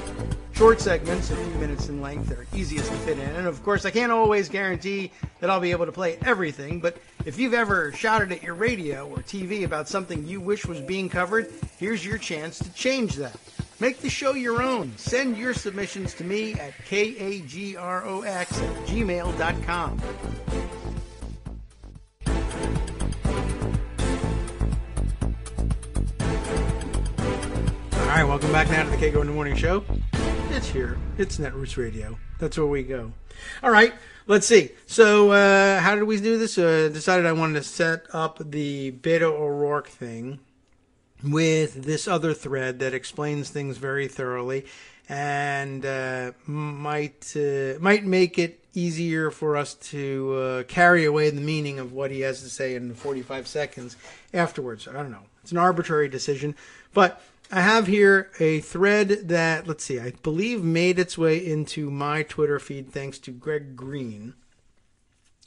Speaker 2: Short segments, a few minutes in length, are easiest to fit in. And of course, I can't always guarantee that I'll be able to play everything, but if you've ever shouted at your radio or TV about something you wish was being covered, here's your chance to change that. Make the show your own. Send your submissions to me at kagrox@gmail.com. All right, welcome back now to the Kagro in the Morning Show. It's here. It's Netroots Radio. That's where we go. All right, let's see. So how did we do this? Decided I wanted to set up the Beto O'Rourke thing with this other thread that explains things very thoroughly and might make it easier for us to carry away the meaning of what he has to say in 45 seconds afterwards. I don't know. It's an arbitrary decision, but I have here a thread that, let's see, I believe made its way into my Twitter feed thanks to Greg Green,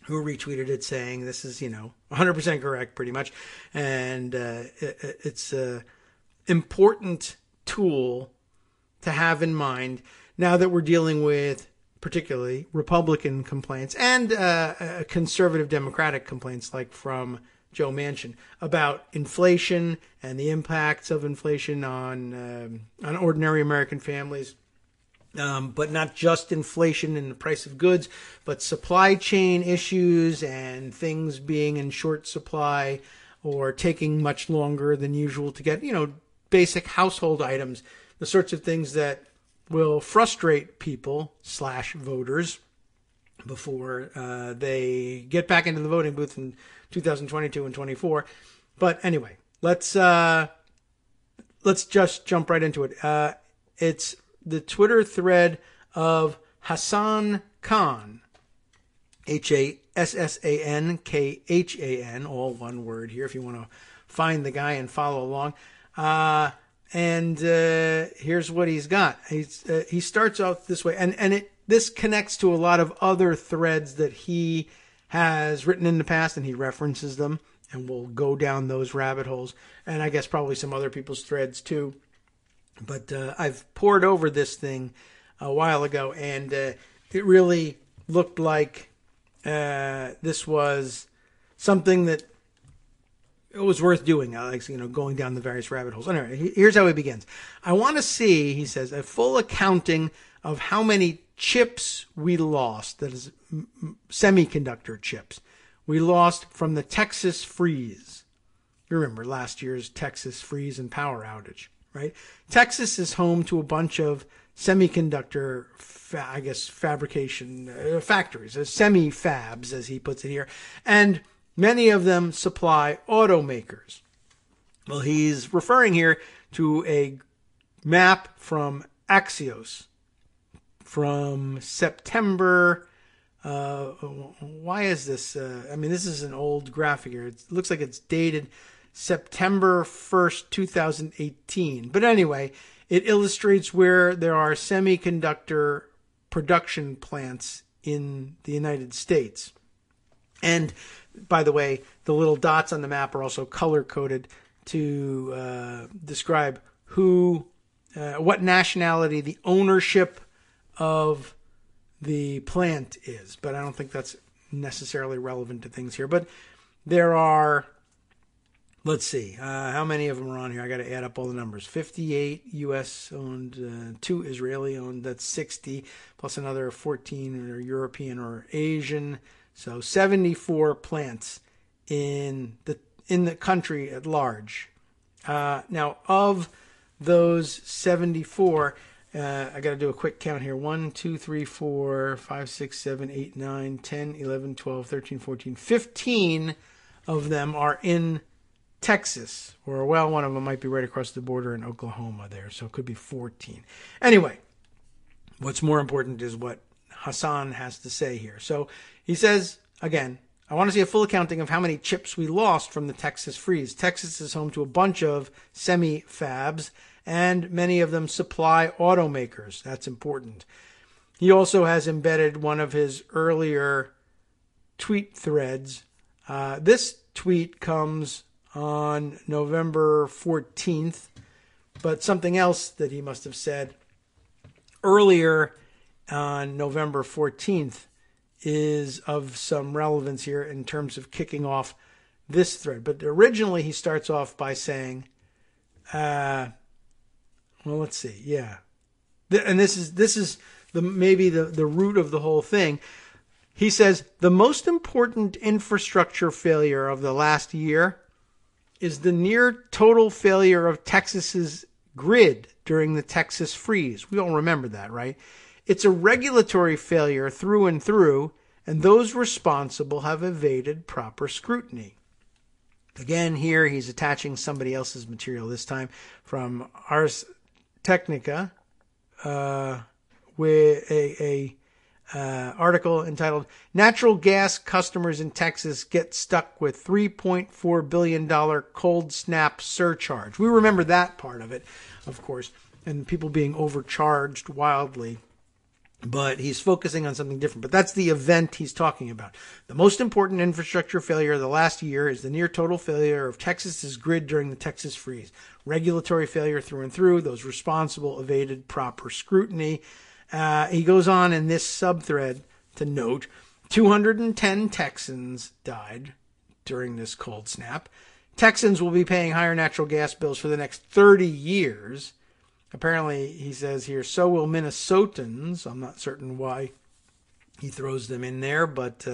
Speaker 2: who retweeted it saying this is, 100% correct pretty much. And it's an important tool to have in mind now that we're dealing with particularly Republican complaints and conservative Democratic complaints like from Joe Manchin about inflation and the impacts of inflation on ordinary American families, but not just inflation in the price of goods, but supply chain issues and things being in short supply or taking much longer than usual to get, basic household items, the sorts of things that will frustrate people / voters before they get back into the voting booth in 2022 and 24. But anyway, let's just jump right into it. It's the Twitter thread of Hassan Khan, HASSANKHAN, all one word here if you want to find the guy and follow along. And here's what he's got. He starts off this way, and this connects to a lot of other threads that he has written in the past, and he references them, and we'll go down those rabbit holes, and I guess probably some other people's threads too. But I've pored over this thing a while ago, and it really looked like this was something that it was worth doing. I like, going down the various rabbit holes. Anyway, here's how he begins. I want to see, he says, a full accounting of how many chips we lost, that is semiconductor chips, we lost from the Texas freeze. You remember last year's Texas freeze and power outage, right? Texas is home to a bunch of semiconductor, fabrication factories, semi-fabs, as he puts it here, and many of them supply automakers. Well, he's referring here to a map from Axios from September. Why is this? This is an old graphic here. It looks like it's dated September 1st, 2018. But anyway, it illustrates where there are semiconductor production plants in the United States. And by the way, the little dots on the map are also color-coded to describe who what nationality the ownership of the plant is. But I don't think that's necessarily relevant to things here. But there are, let's see, how many of them are on here? I got to add up all the numbers. 58 U.S. owned, 2 Israeli owned. That's 60, plus another 14 are European or Asian. So 74 plants in the country at large. Now, of those 74, I got to do a quick count here. 1, 2, 3, 4, 5, 6, 7, 8, 9, 10, 11, 12, 13, 14. 15 of them are in Texas. Or, well, one of them might be right across the border in Oklahoma there. So it could be 14. Anyway, what's more important is what Hassan has to say here. So he says, again, I want to see a full accounting of how many chips we lost from the Texas freeze. Texas is home to a bunch of semi-fabs, and many of them supply automakers. That's important. He also has embedded one of his earlier tweet threads. This tweet comes on November 14th, but something else that he must have said earlier on November 14th is of some relevance here in terms of kicking off this thread. But originally he starts off by saying, well, let's see. Yeah. And this is maybe the root of the whole thing. He says, the most important infrastructure failure of the last year is the near total failure of Texas's grid during the Texas freeze. We all remember that, right? It's a regulatory failure through and through, and those responsible have evaded proper scrutiny. Again, here he's attaching somebody else's material, this time from Ars Technica, with a article entitled "Natural Gas Customers in Texas Get Stuck with $3.4 billion Cold Snap Surcharge." We remember that part of it, of course, and people being overcharged wildly. But he's focusing on something different. But that's the event he's talking about. The most important infrastructure failure of the last year is the near total failure of Texas's grid during the Texas freeze. Regulatory failure through and through. Those responsible evaded proper scrutiny. He goes on in this subthread to note 210 Texans died during this cold snap. Texans will be paying higher natural gas bills for the next 30 years. Apparently, he says here, so will Minnesotans. I'm not certain why he throws them in there, but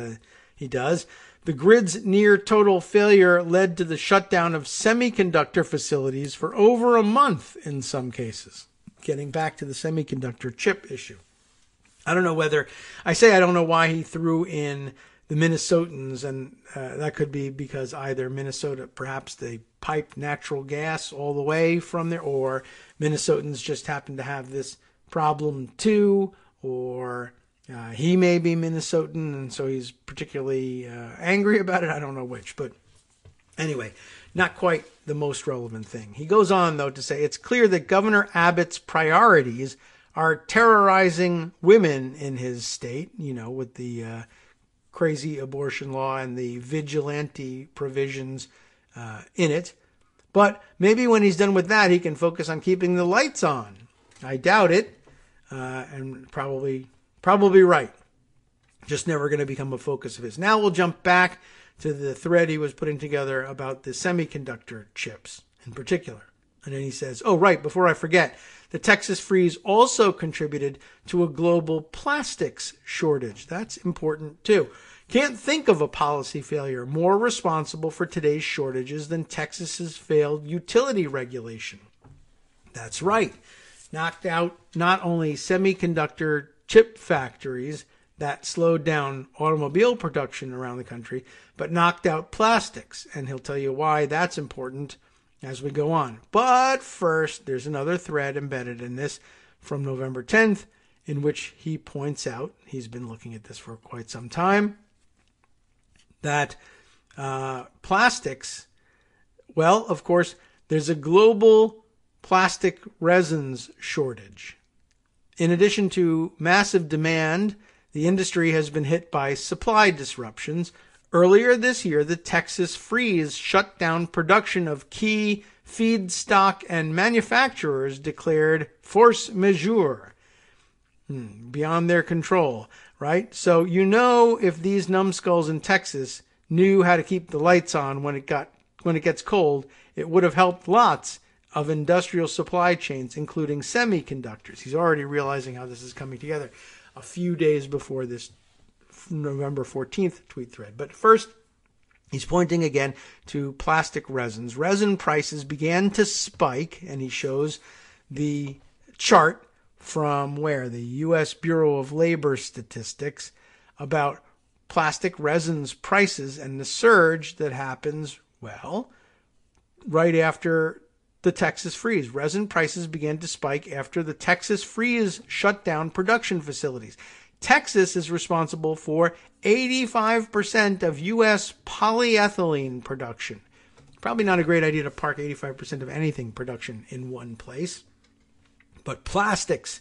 Speaker 2: he does. The grid's near total failure led to the shutdown of semiconductor facilities for over a month in some cases. Getting back to the semiconductor chip issue. I don't know why he threw in the Minnesotans, and that could be because either Minnesota, perhaps they pipe natural gas all the way from there, or Minnesotans just happen to have this problem too, or he may be Minnesotan, and so he's particularly angry about it. I don't know which, but anyway, not quite the most relevant thing. He goes on, though, to say it's clear that Governor Abbott's priorities are terrorizing women in his state, with the crazy abortion law and the vigilante provisions in it. But maybe when he's done with that, he can focus on keeping the lights on. I doubt it, and probably right. Just never going to become a focus of his. Now we'll jump back to the thread he was putting together about the semiconductor chips in particular. And then he says, oh, right, before I forget, the Texas freeze also contributed to a global plastics shortage. That's important, too. Can't think of a policy failure more responsible for today's shortages than Texas's failed utility regulation. That's right. Knocked out not only semiconductor chip factories that slowed down automobile production around the country, but knocked out plastics. And he'll tell you why that's important as we go on. But first, there's another thread embedded in this from November 10th, in which he points out, he's been looking at this for quite some time, that plastics, well, of course, there's a global plastic resins shortage. In addition to massive demand, the industry has been hit by supply disruptions. Earlier this year, the Texas freeze shut down production of key feedstock and manufacturers declared force majeure beyond their control, right? So if these numbskulls in Texas knew how to keep the lights on when it gets cold, it would have helped lots of industrial supply chains, including semiconductors. He's already realizing how this is coming together a few days before this November 14th tweet thread. But first, he's pointing again to plastic resins. Resin prices began to spike, and he shows the chart from the U.S. Bureau of Labor Statistics about plastic resins prices and the surge that happens, right after the Texas freeze. Resin prices began to spike after the Texas freeze shut down production facilities. Texas is responsible for 85% of U.S. polyethylene production. Probably not a great idea to park 85% of anything production in one place. But plastics,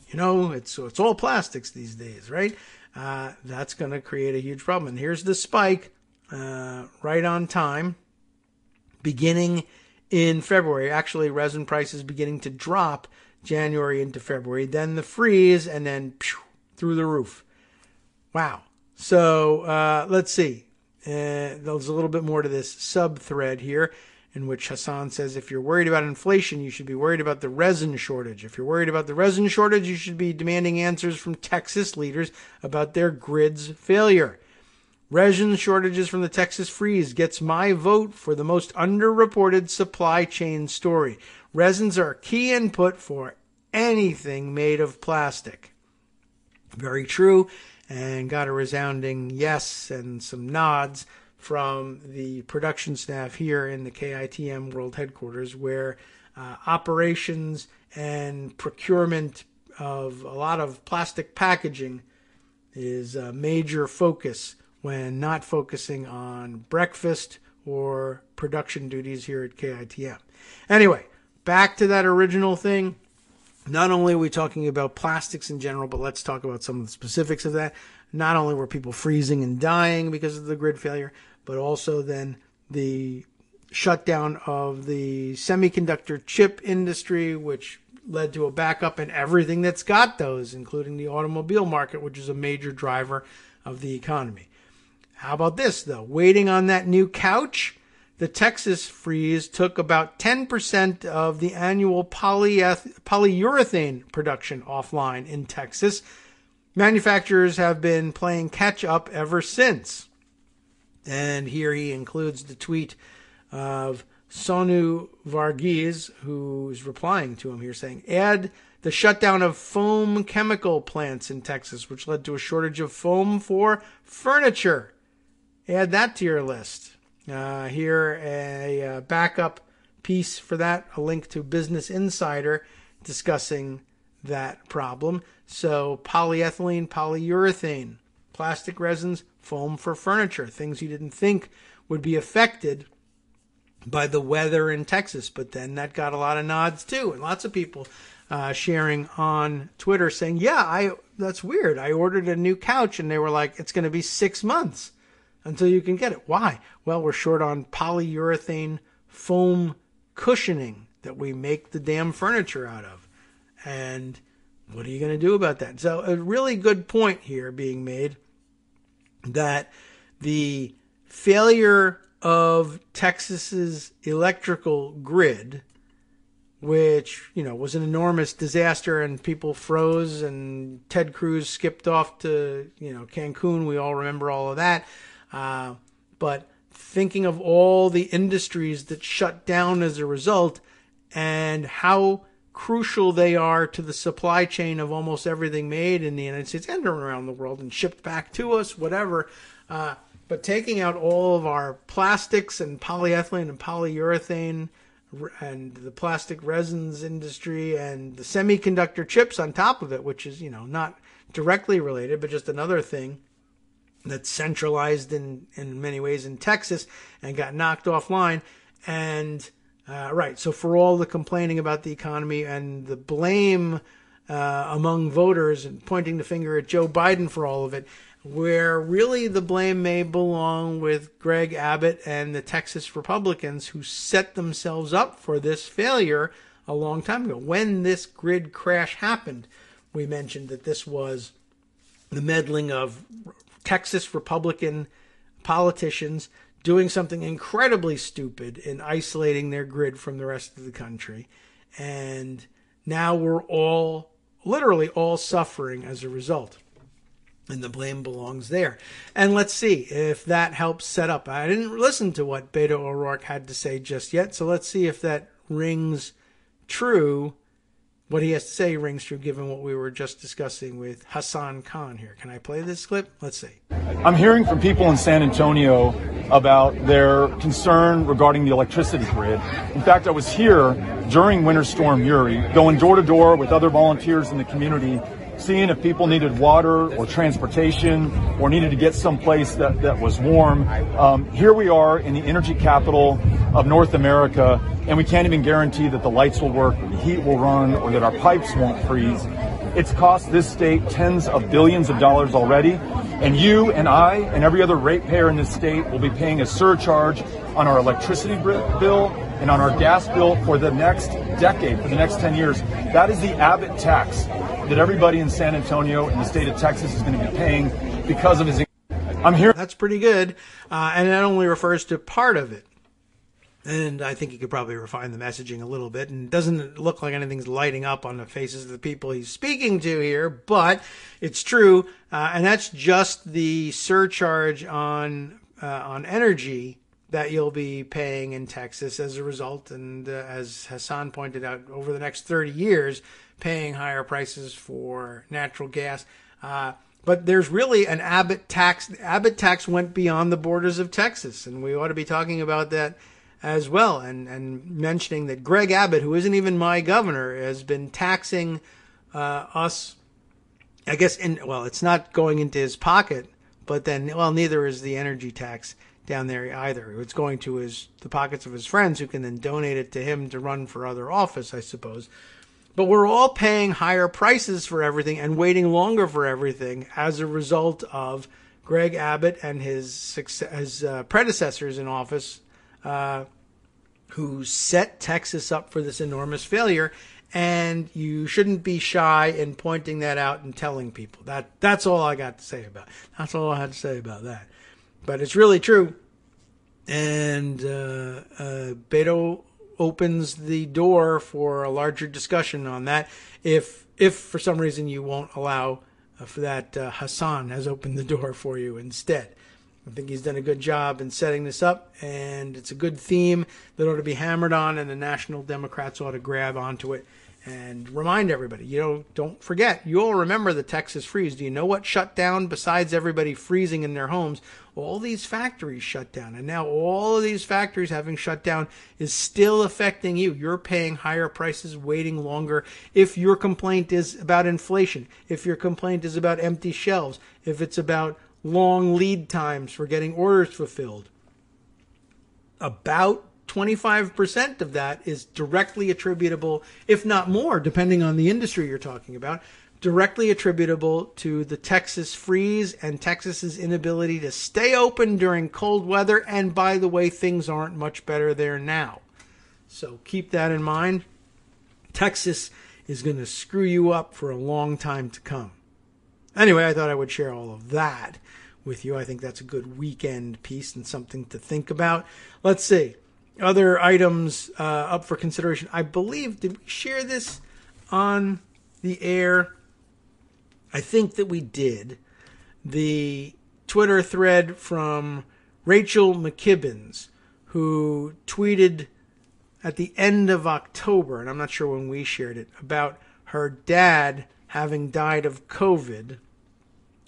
Speaker 2: it's all plastics these days, right? That's going to create a huge problem. And here's the spike right on time, beginning in February. Actually, resin prices beginning to drop January into February. Then the freeze, and then through the roof. Wow. So let's see. There's a little bit more to this sub-thread here, in which Hassan says, if you're worried about inflation, you should be worried about the resin shortage. If you're worried about the resin shortage, you should be demanding answers from Texas leaders about their grid's failure. Resin shortages from the Texas freeze gets my vote for the most underreported supply chain story. Resins are a key input for anything made of plastic. Very true, and got a resounding yes and some nods from the production staff here in the KITM World Headquarters, where operations and procurement of a lot of plastic packaging is a major focus when not focusing on breakfast or production duties here at KITM. Anyway, back to that original thing. Not only are we talking about plastics in general, but let's talk about some of the specifics of that. Not only were people freezing and dying because of the grid failure, but also then the shutdown of the semiconductor chip industry, which led to a backup in everything that's got those, including the automobile market, which is a major driver of the economy. How about this, though? Waiting on that new couch? The Texas freeze took about 10% of the annual polyurethane production offline in Texas. Manufacturers have been playing catch up ever since. And here he includes the tweet of Sonu Varghese, who's replying to him here, saying, add the shutdown of foam chemical plants in Texas, which led to a shortage of foam for furniture. Add that to your list. Here, a backup piece for that, a link to Business Insider discussing that problem. So polyethylene, polyurethane, plastic resins, foam for furniture, things you didn't think would be affected by the weather in Texas. But then that got a lot of nods too, and lots of people sharing on Twitter saying, that's weird. I ordered a new couch and they were like, it's going to be 6 months until you can get it. Why? Well, we're short on polyurethane foam cushioning that we make the damn furniture out of. And what are you going to do about that? So a really good point here being made that the failure of Texas's electrical grid, which, was an enormous disaster and people froze and Ted Cruz skipped off to, Cancun. We all remember all of that. But thinking of all the industries that shut down as a result and how crucial they are to the supply chain of almost everything made in the United States and around the world and shipped back to us, whatever. But taking out all of our plastics and polyethylene and polyurethane and the plastic resins industry and the semiconductor chips on top of it, which is, not directly related, but just another thing that's centralized in many ways in Texas and got knocked offline. And so for all the complaining about the economy and the blame among voters and pointing the finger at Joe Biden for all of it, where really the blame may belong with Greg Abbott and the Texas Republicans, who set themselves up for this failure a long time ago. When this grid crash happened, we mentioned that this was the meddling of Texas Republican politicians doing something incredibly stupid in isolating their grid from the rest of the country. And now we're all, literally all, suffering as a result. And the blame belongs there. And let's see if that helps set up. I didn't listen to what Beto O'Rourke had to say just yet, so let's see if that rings true. What he has to say rings true, given what we were just discussing with Hassan Khan here. Can I play this clip? Let's see.
Speaker 3: I'm hearing from people in San Antonio about their concern regarding the electricity grid. In fact, I was here during Winter Storm Uri, going door to door with other volunteers in the community, seeing if people needed water or transportation or needed to get someplace that was warm. Here we are in the energy capital of North America, and we can't even guarantee that the lights will work, or the heat will run, or that our pipes won't freeze. It's cost this state tens of billions of dollars already, and you and I and every other ratepayer in this state will be paying a surcharge on our electricity bill and on our gas bill for the next decade, for the next 10 years. That is the Abbott tax that everybody in San Antonio and the state of Texas is going to be paying because of his... I'm here.
Speaker 2: That's pretty good. And that only refers to part of it. And I think he could probably refine the messaging a little bit. And it doesn't look like anything's lighting up on the faces of the people he's speaking to here, but it's true. And that's just the surcharge on energy that you'll be paying in Texas as a result. And as Hassan pointed out, over the next 30 years, paying higher prices for natural gas. But there's really an Abbott tax. The Abbott tax went beyond the borders of Texas, and we ought to be talking about that as well, and mentioning that Greg Abbott, who isn't even my governor, has been taxing us, I guess, it's not going into his pocket, but then, neither is the energy tax down there either. It's going to the pockets of his friends, who can then donate it to him to run for other office, I suppose. But we're all paying higher prices for everything and waiting longer for everything as a result of Greg Abbott and his predecessors in office, who set Texas up for this enormous failure. And you shouldn't be shy in pointing that out and telling people. That's all I got to say about it. That's all I had to say about that. But it's really true. And Beto opens the door for a larger discussion on that. If for some reason you won't allow for that, Hassan has opened the door for you instead. I think he's done a good job in setting this up, and it's a good theme that ought to be hammered on, and the National Democrats ought to grab onto it and remind everybody. Don't forget, you all remember the Texas freeze. Do you know what shut down besides everybody freezing in their homes? All these factories shut down, and now all of these factories having shut down is still affecting you. You're paying higher prices, waiting longer. If your complaint is about inflation, if your complaint is about empty shelves, if it's about long lead times for getting orders fulfilled, about 25% of that is directly attributable, if not more, depending on the industry you're talking about, directly attributable to the Texas freeze and Texas's inability to stay open during cold weather. And by the way, things aren't much better there now. So keep that in mind. Texas is going to screw you up for a long time to come. Anyway, I thought I would share all of that with you. I think that's a good weekend piece and something to think about. Let's see. Other items up for consideration. I believe, did we share this on the air? I think that we did. The Twitter thread from Rachel McKibbins, who tweeted at the end of October, and I'm not sure when we shared it, about her dad having died of COVID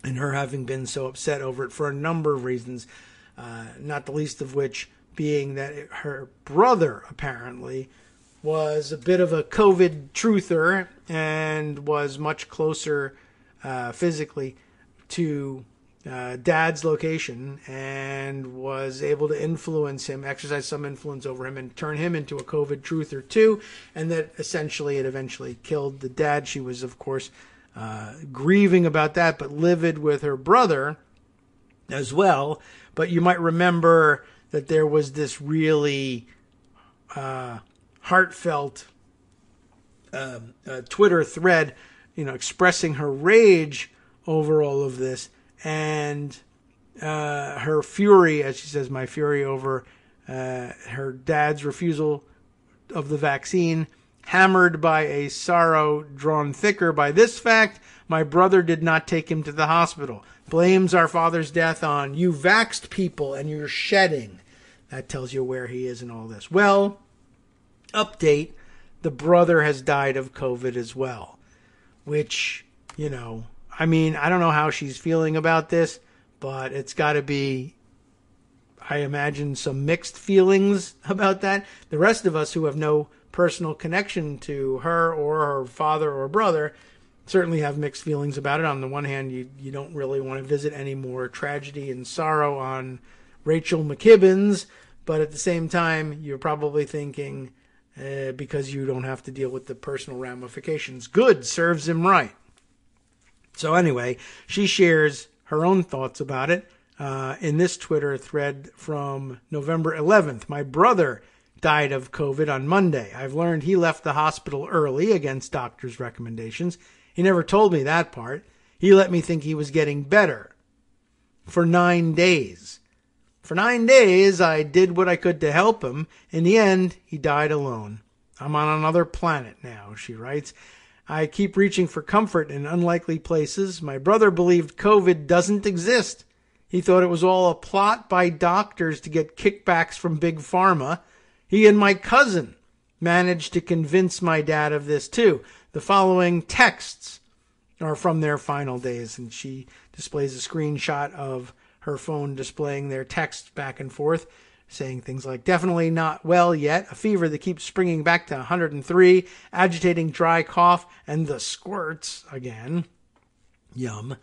Speaker 2: and her having been so upset over it for a number of reasons, not the least of which being that her brother apparently was a bit of a COVID truther and was much closer physically to Dad's location and was able to influence him, exercise some influence over him, and turn him into a COVID truther too. And that essentially it eventually killed the dad. She was, of course, grieving about that, but livid with her brother as well. But you might remember that there was this really heartfelt Twitter thread, expressing her rage over all of this and her fury, as she says, my fury over her dad's refusal of the vaccine, hammered by a sorrow drawn thicker by this fact: my brother did not take him to the hospital. Blames our father's death on you vaxxed people and you're shedding. That tells you where he is in all this. Well, update, the brother has died of COVID as well, which, I don't know how she's feeling about this, but it's got to be, I imagine, some mixed feelings about that. The rest of us who have no personal connection to her or her father or brother certainly have mixed feelings about it. On the one hand, you don't really want to visit any more tragedy and sorrow on Rachel McKibbins, but at the same time, you're probably thinking, because you don't have to deal with the personal ramifications, good, serves him right. So anyway, she shares her own thoughts about it in this Twitter thread from November 11th. My brother died of COVID on Monday. I've learned he left the hospital early against doctors' recommendations. He never told me that part. He let me think he was getting better. For 9 days. For 9 days, I did what I could to help him. In the end, he died alone. I'm on another planet now, she writes. I keep reaching for comfort in unlikely places. My brother believed COVID doesn't exist. He thought it was all a plot by doctors to get kickbacks from Big Pharma. He and my cousin managed to convince my dad of this too. The following texts are from their final days, and she displays a screenshot of her phone displaying their texts back and forth, saying things like, definitely not well yet, a fever that keeps springing back to 103, agitating dry cough, and the squirts again. Yum.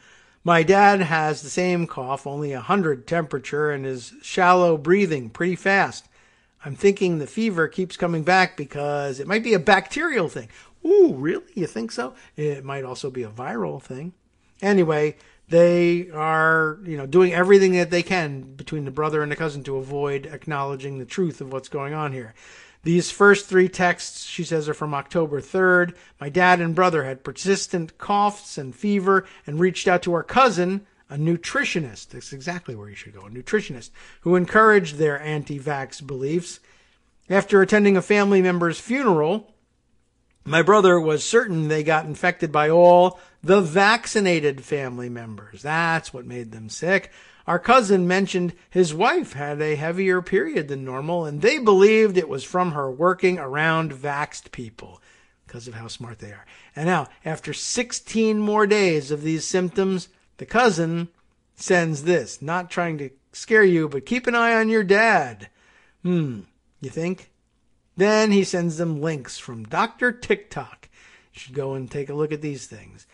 Speaker 2: My dad has the same cough, only 100 temperature, and is shallow breathing pretty fast. I'm thinking the fever keeps coming back because it might be a bacterial thing. Ooh, really? You think so? It might also be a viral thing. Anyway, they are, doing everything that they can between the brother and the cousin to avoid acknowledging the truth of what's going on here. These first 3 texts, she says, are from October 3rd. My dad and brother had persistent coughs and fever and reached out to our cousin, a nutritionist. That's exactly where you should go, a nutritionist, who encouraged their anti-vax beliefs. After attending a family member's funeral, my brother was certain they got infected by all the vaccinated family members. That's what made them sick. Our cousin mentioned his wife had a heavier period than normal, and they believed it was from her working around vaxxed people because of how smart they are. And now, after 16 more days of these symptoms, the cousin sends this, not trying to scare you, but keep an eye on your dad. You think? Then he sends them links from Dr. TikTok. You should go and take a look at these things.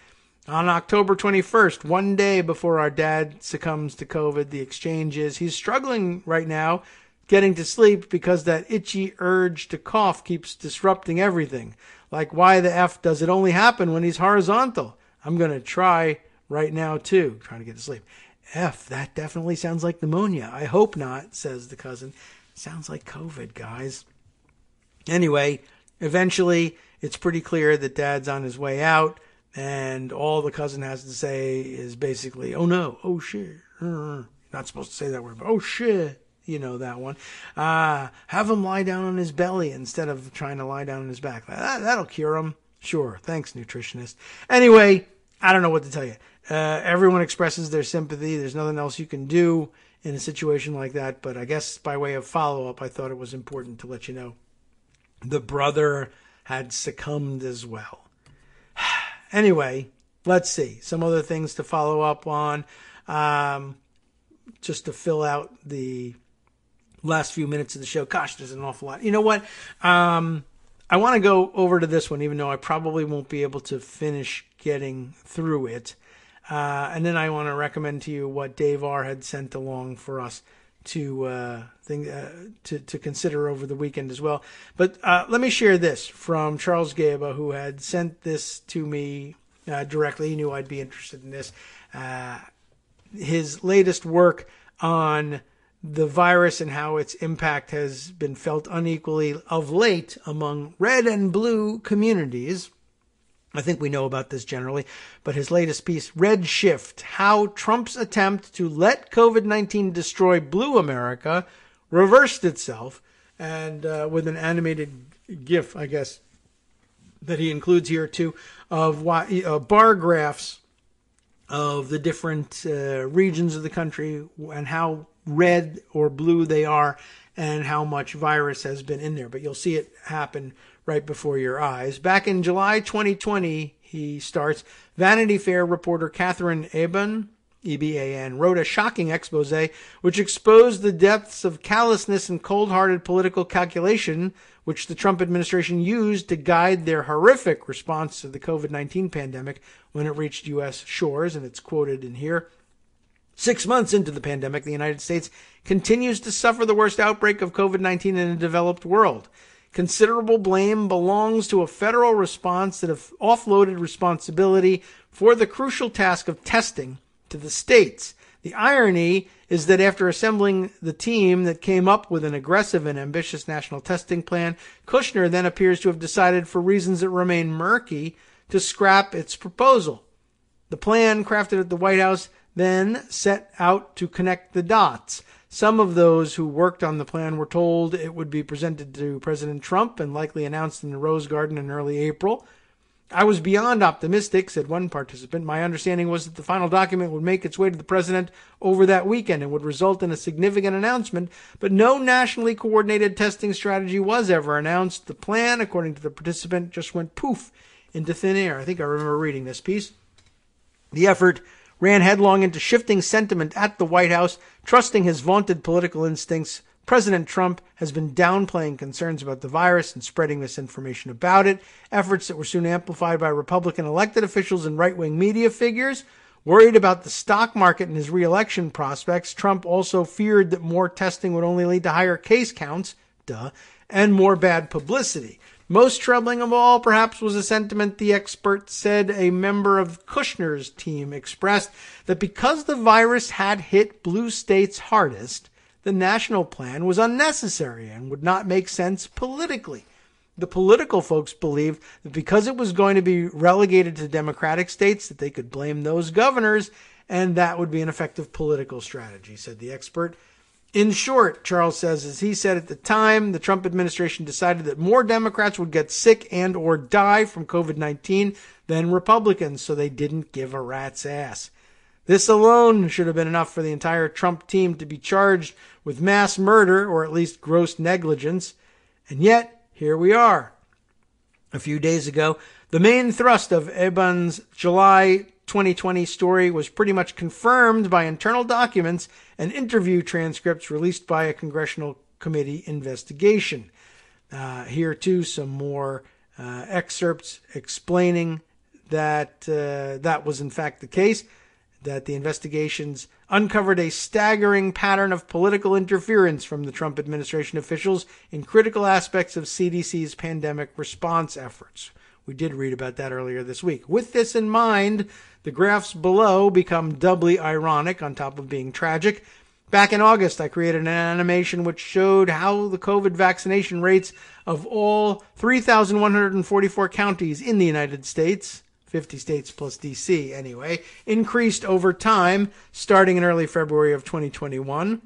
Speaker 2: On October 21st, 1 day before our dad succumbs to COVID, the exchange is he's struggling right now getting to sleep because that itchy urge to cough keeps disrupting everything. Like, why the F does it only happen when he's horizontal? I'm going to try right now, too, trying to get to sleep. F, that definitely sounds like pneumonia. I hope not, says the cousin. Sounds like COVID, guys. Anyway, eventually, it's pretty clear that Dad's on his way out, and all the cousin has to say is basically, oh no, oh shit. Not supposed to say that word, but oh shit. You know that one. Have him lie down on his belly instead of trying to lie down on his back. That'll cure him. Sure. Thanks, nutritionist. Anyway, I don't know what to tell you. Everyone expresses their sympathy. There's nothing else you can do in a situation like that. But I guess by way of follow-up, I thought it was important to let you know the brother had succumbed as well. Anyway, let's see. Some other things to follow up on. Just to fill out the last few minutes of the show. Gosh, there's an awful lot. You know what? I want to go over to this one, even though I probably won't be able to finish getting through it. And then I want to recommend to you what Dave R. had sent along for us to consider over the weekend as well. But let me share this from Charles Gaba, who had sent this to me directly. He knew I'd be interested in this. His latest work on the virus and how its impact has been felt unequally of late among red and blue communities. I think we know about this generally, but his latest piece, Red Shift, How Trump's Attempt to Let COVID-19 Destroy Blue America Reversed Itself, and with an animated GIF, I guess, that he includes here too, of bar graphs of the different regions of the country and how red or blue they are and how much virus has been in there. But you'll see it happen right before your eyes. Back in July 2020, he starts, Vanity Fair reporter Catherine Eban, E-B-A-N, wrote a shocking expose which exposed the depths of callousness and cold-hearted political calculation which the Trump administration used to guide their horrific response to the COVID-19 pandemic when it reached U.S. shores, and it's quoted in here. 6 months into the pandemic, the United States continues to suffer the worst outbreak of COVID-19 in a developed world. Considerable blame belongs to a federal response that have offloaded responsibility for the crucial task of testing to the states. The irony is that after assembling the team that came up with an aggressive and ambitious national testing plan, Kushner then appears to have decided, for reasons that remain murky, to scrap its proposal. The plan crafted at the White House then set out to connect the dots. Some of those who worked on the plan were told it would be presented to President Trump and likely announced in the Rose Garden in early April. I was beyond optimistic, said one participant. My understanding was that the final document would make its way to the president over that weekend and would result in a significant announcement, but no nationally coordinated testing strategy was ever announced. The plan, according to the participant, just went poof into thin air. I think I remember reading this piece. The effort ran headlong into shifting sentiment at the White House, trusting his vaunted political instincts. President Trump has been downplaying concerns about the virus and spreading misinformation about it, efforts that were soon amplified by Republican elected officials and right-wing media figures. Worried about the stock market and his re-election prospects, Trump also feared that more testing would only lead to higher case counts, and more bad publicity. Most troubling of all, perhaps, was a sentiment the expert said a member of Kushner's team expressed, that because the virus had hit blue states hardest, the national plan was unnecessary and would not make sense politically. The political folks believed that because it was going to be relegated to Democratic states, that they could blame those governors, and that would be an effective political strategy, said the expert. In short, Charles says, as he said at the time, the Trump administration decided that more Democrats would get sick and or die from COVID-19 than Republicans, so they didn't give a rat's ass. This alone should have been enough for the entire Trump team to be charged with mass murder or at least gross negligence. And yet, here we are. A few days ago, the main thrust of Eban's July 2020 story was pretty much confirmed by internal documents and interview transcripts released by a congressional committee investigation. Here, too, some more excerpts explaining that that was in fact the case, that the investigations uncovered a staggering pattern of political interference from the Trump administration officials in critical aspects of CDC's pandemic response efforts. We did read about that earlier this week. With this in mind, the graphs below become doubly ironic on top of being tragic. Back in August, I created an animation which showed how the COVID vaccination rates of all 3,144 counties in the United States, 50 states plus D.C. anyway, increased over time, starting in early February of 2021.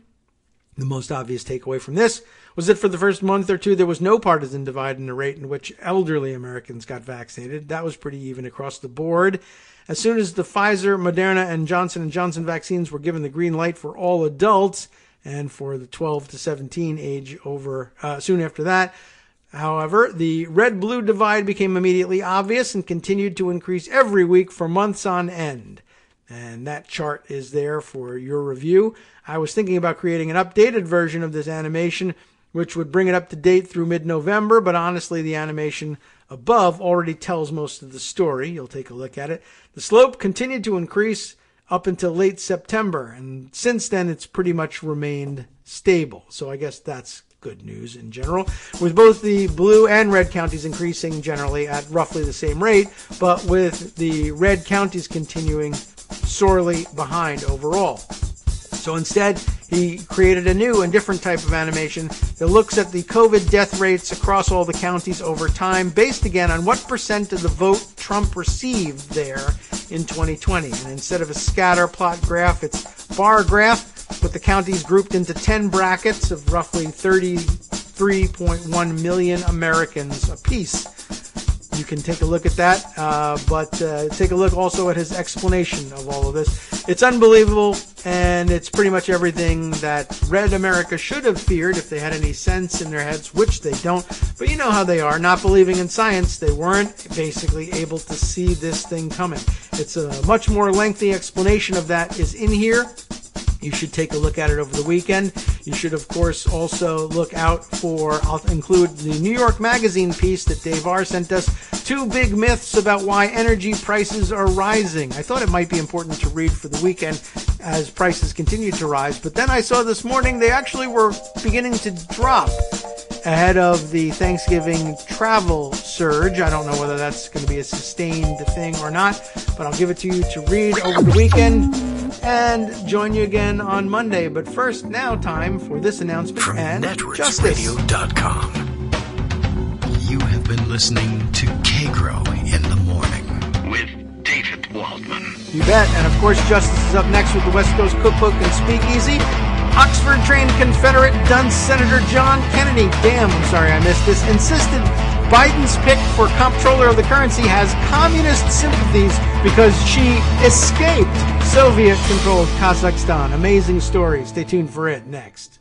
Speaker 2: The most obvious takeaway from this was that for the first month or two, there was no partisan divide in the rate in which elderly Americans got vaccinated. That was pretty even across the board. As soon as the Pfizer, Moderna, and Johnson & Johnson vaccines were given the green light for all adults, and for the 12 to 17 age over soon after that, however, the red-blue divide became immediately obvious and continued to increase every week for months on end. And that chart is there for your review. I was thinking about creating an updated version of this animation, which would bring it up to date through mid-November, but honestly, the animation above already tells most of the story. You'll take a look at it. The slope continued to increase up until late September, and since then, it's pretty much remained stable. So I guess that's good news in general, with both the blue and red counties increasing generally at roughly the same rate, but with the red counties continuing sorely behind overall. So instead, he created a new and different type of animation that looks at the COVID death rates across all the counties over time, based again on what percent of the vote Trump received there in 2020. And instead of a scatter plot graph, it's bar graph, with the counties grouped into 10 brackets of roughly 33.1 million Americans apiece. You can take a look at that, but take a look also at his explanation of all of this. It's unbelievable, and it's pretty much everything that Red America should have feared if they had any sense in their heads, which they don't. But you know how they are. Not believing in science, they weren't basically able to see this thing coming. It's a much more lengthy explanation of that is in here. You should take a look at it over the weekend. You should, of course, also look out for, I'll include the New York Magazine piece that Dave R. sent us, 2 big myths about why energy prices are rising. I thought it might be important to read for the weekend as prices continue to rise, but then I saw this morning they actually were beginning to drop ahead of the Thanksgiving travel surge. I don't know whether that's going to be a sustained thing or not, but I'll give it to you to read over the weekend and join you again on Monday. But first, now time for this announcement
Speaker 1: from
Speaker 2: and justice.
Speaker 1: networksradio.com. You have been listening to Kagro in the Morning with David Waldman.
Speaker 2: You bet. And of course, Justice is up next with the West Coast Cookbook and Speakeasy. Oxford-trained Confederate dunce Senator John Kennedy, I'm sorry I missed this, insisted Biden's pick for comptroller of the currency has communist sympathies because she escaped Soviet-controlled Kazakhstan. Amazing story. Stay tuned for it next.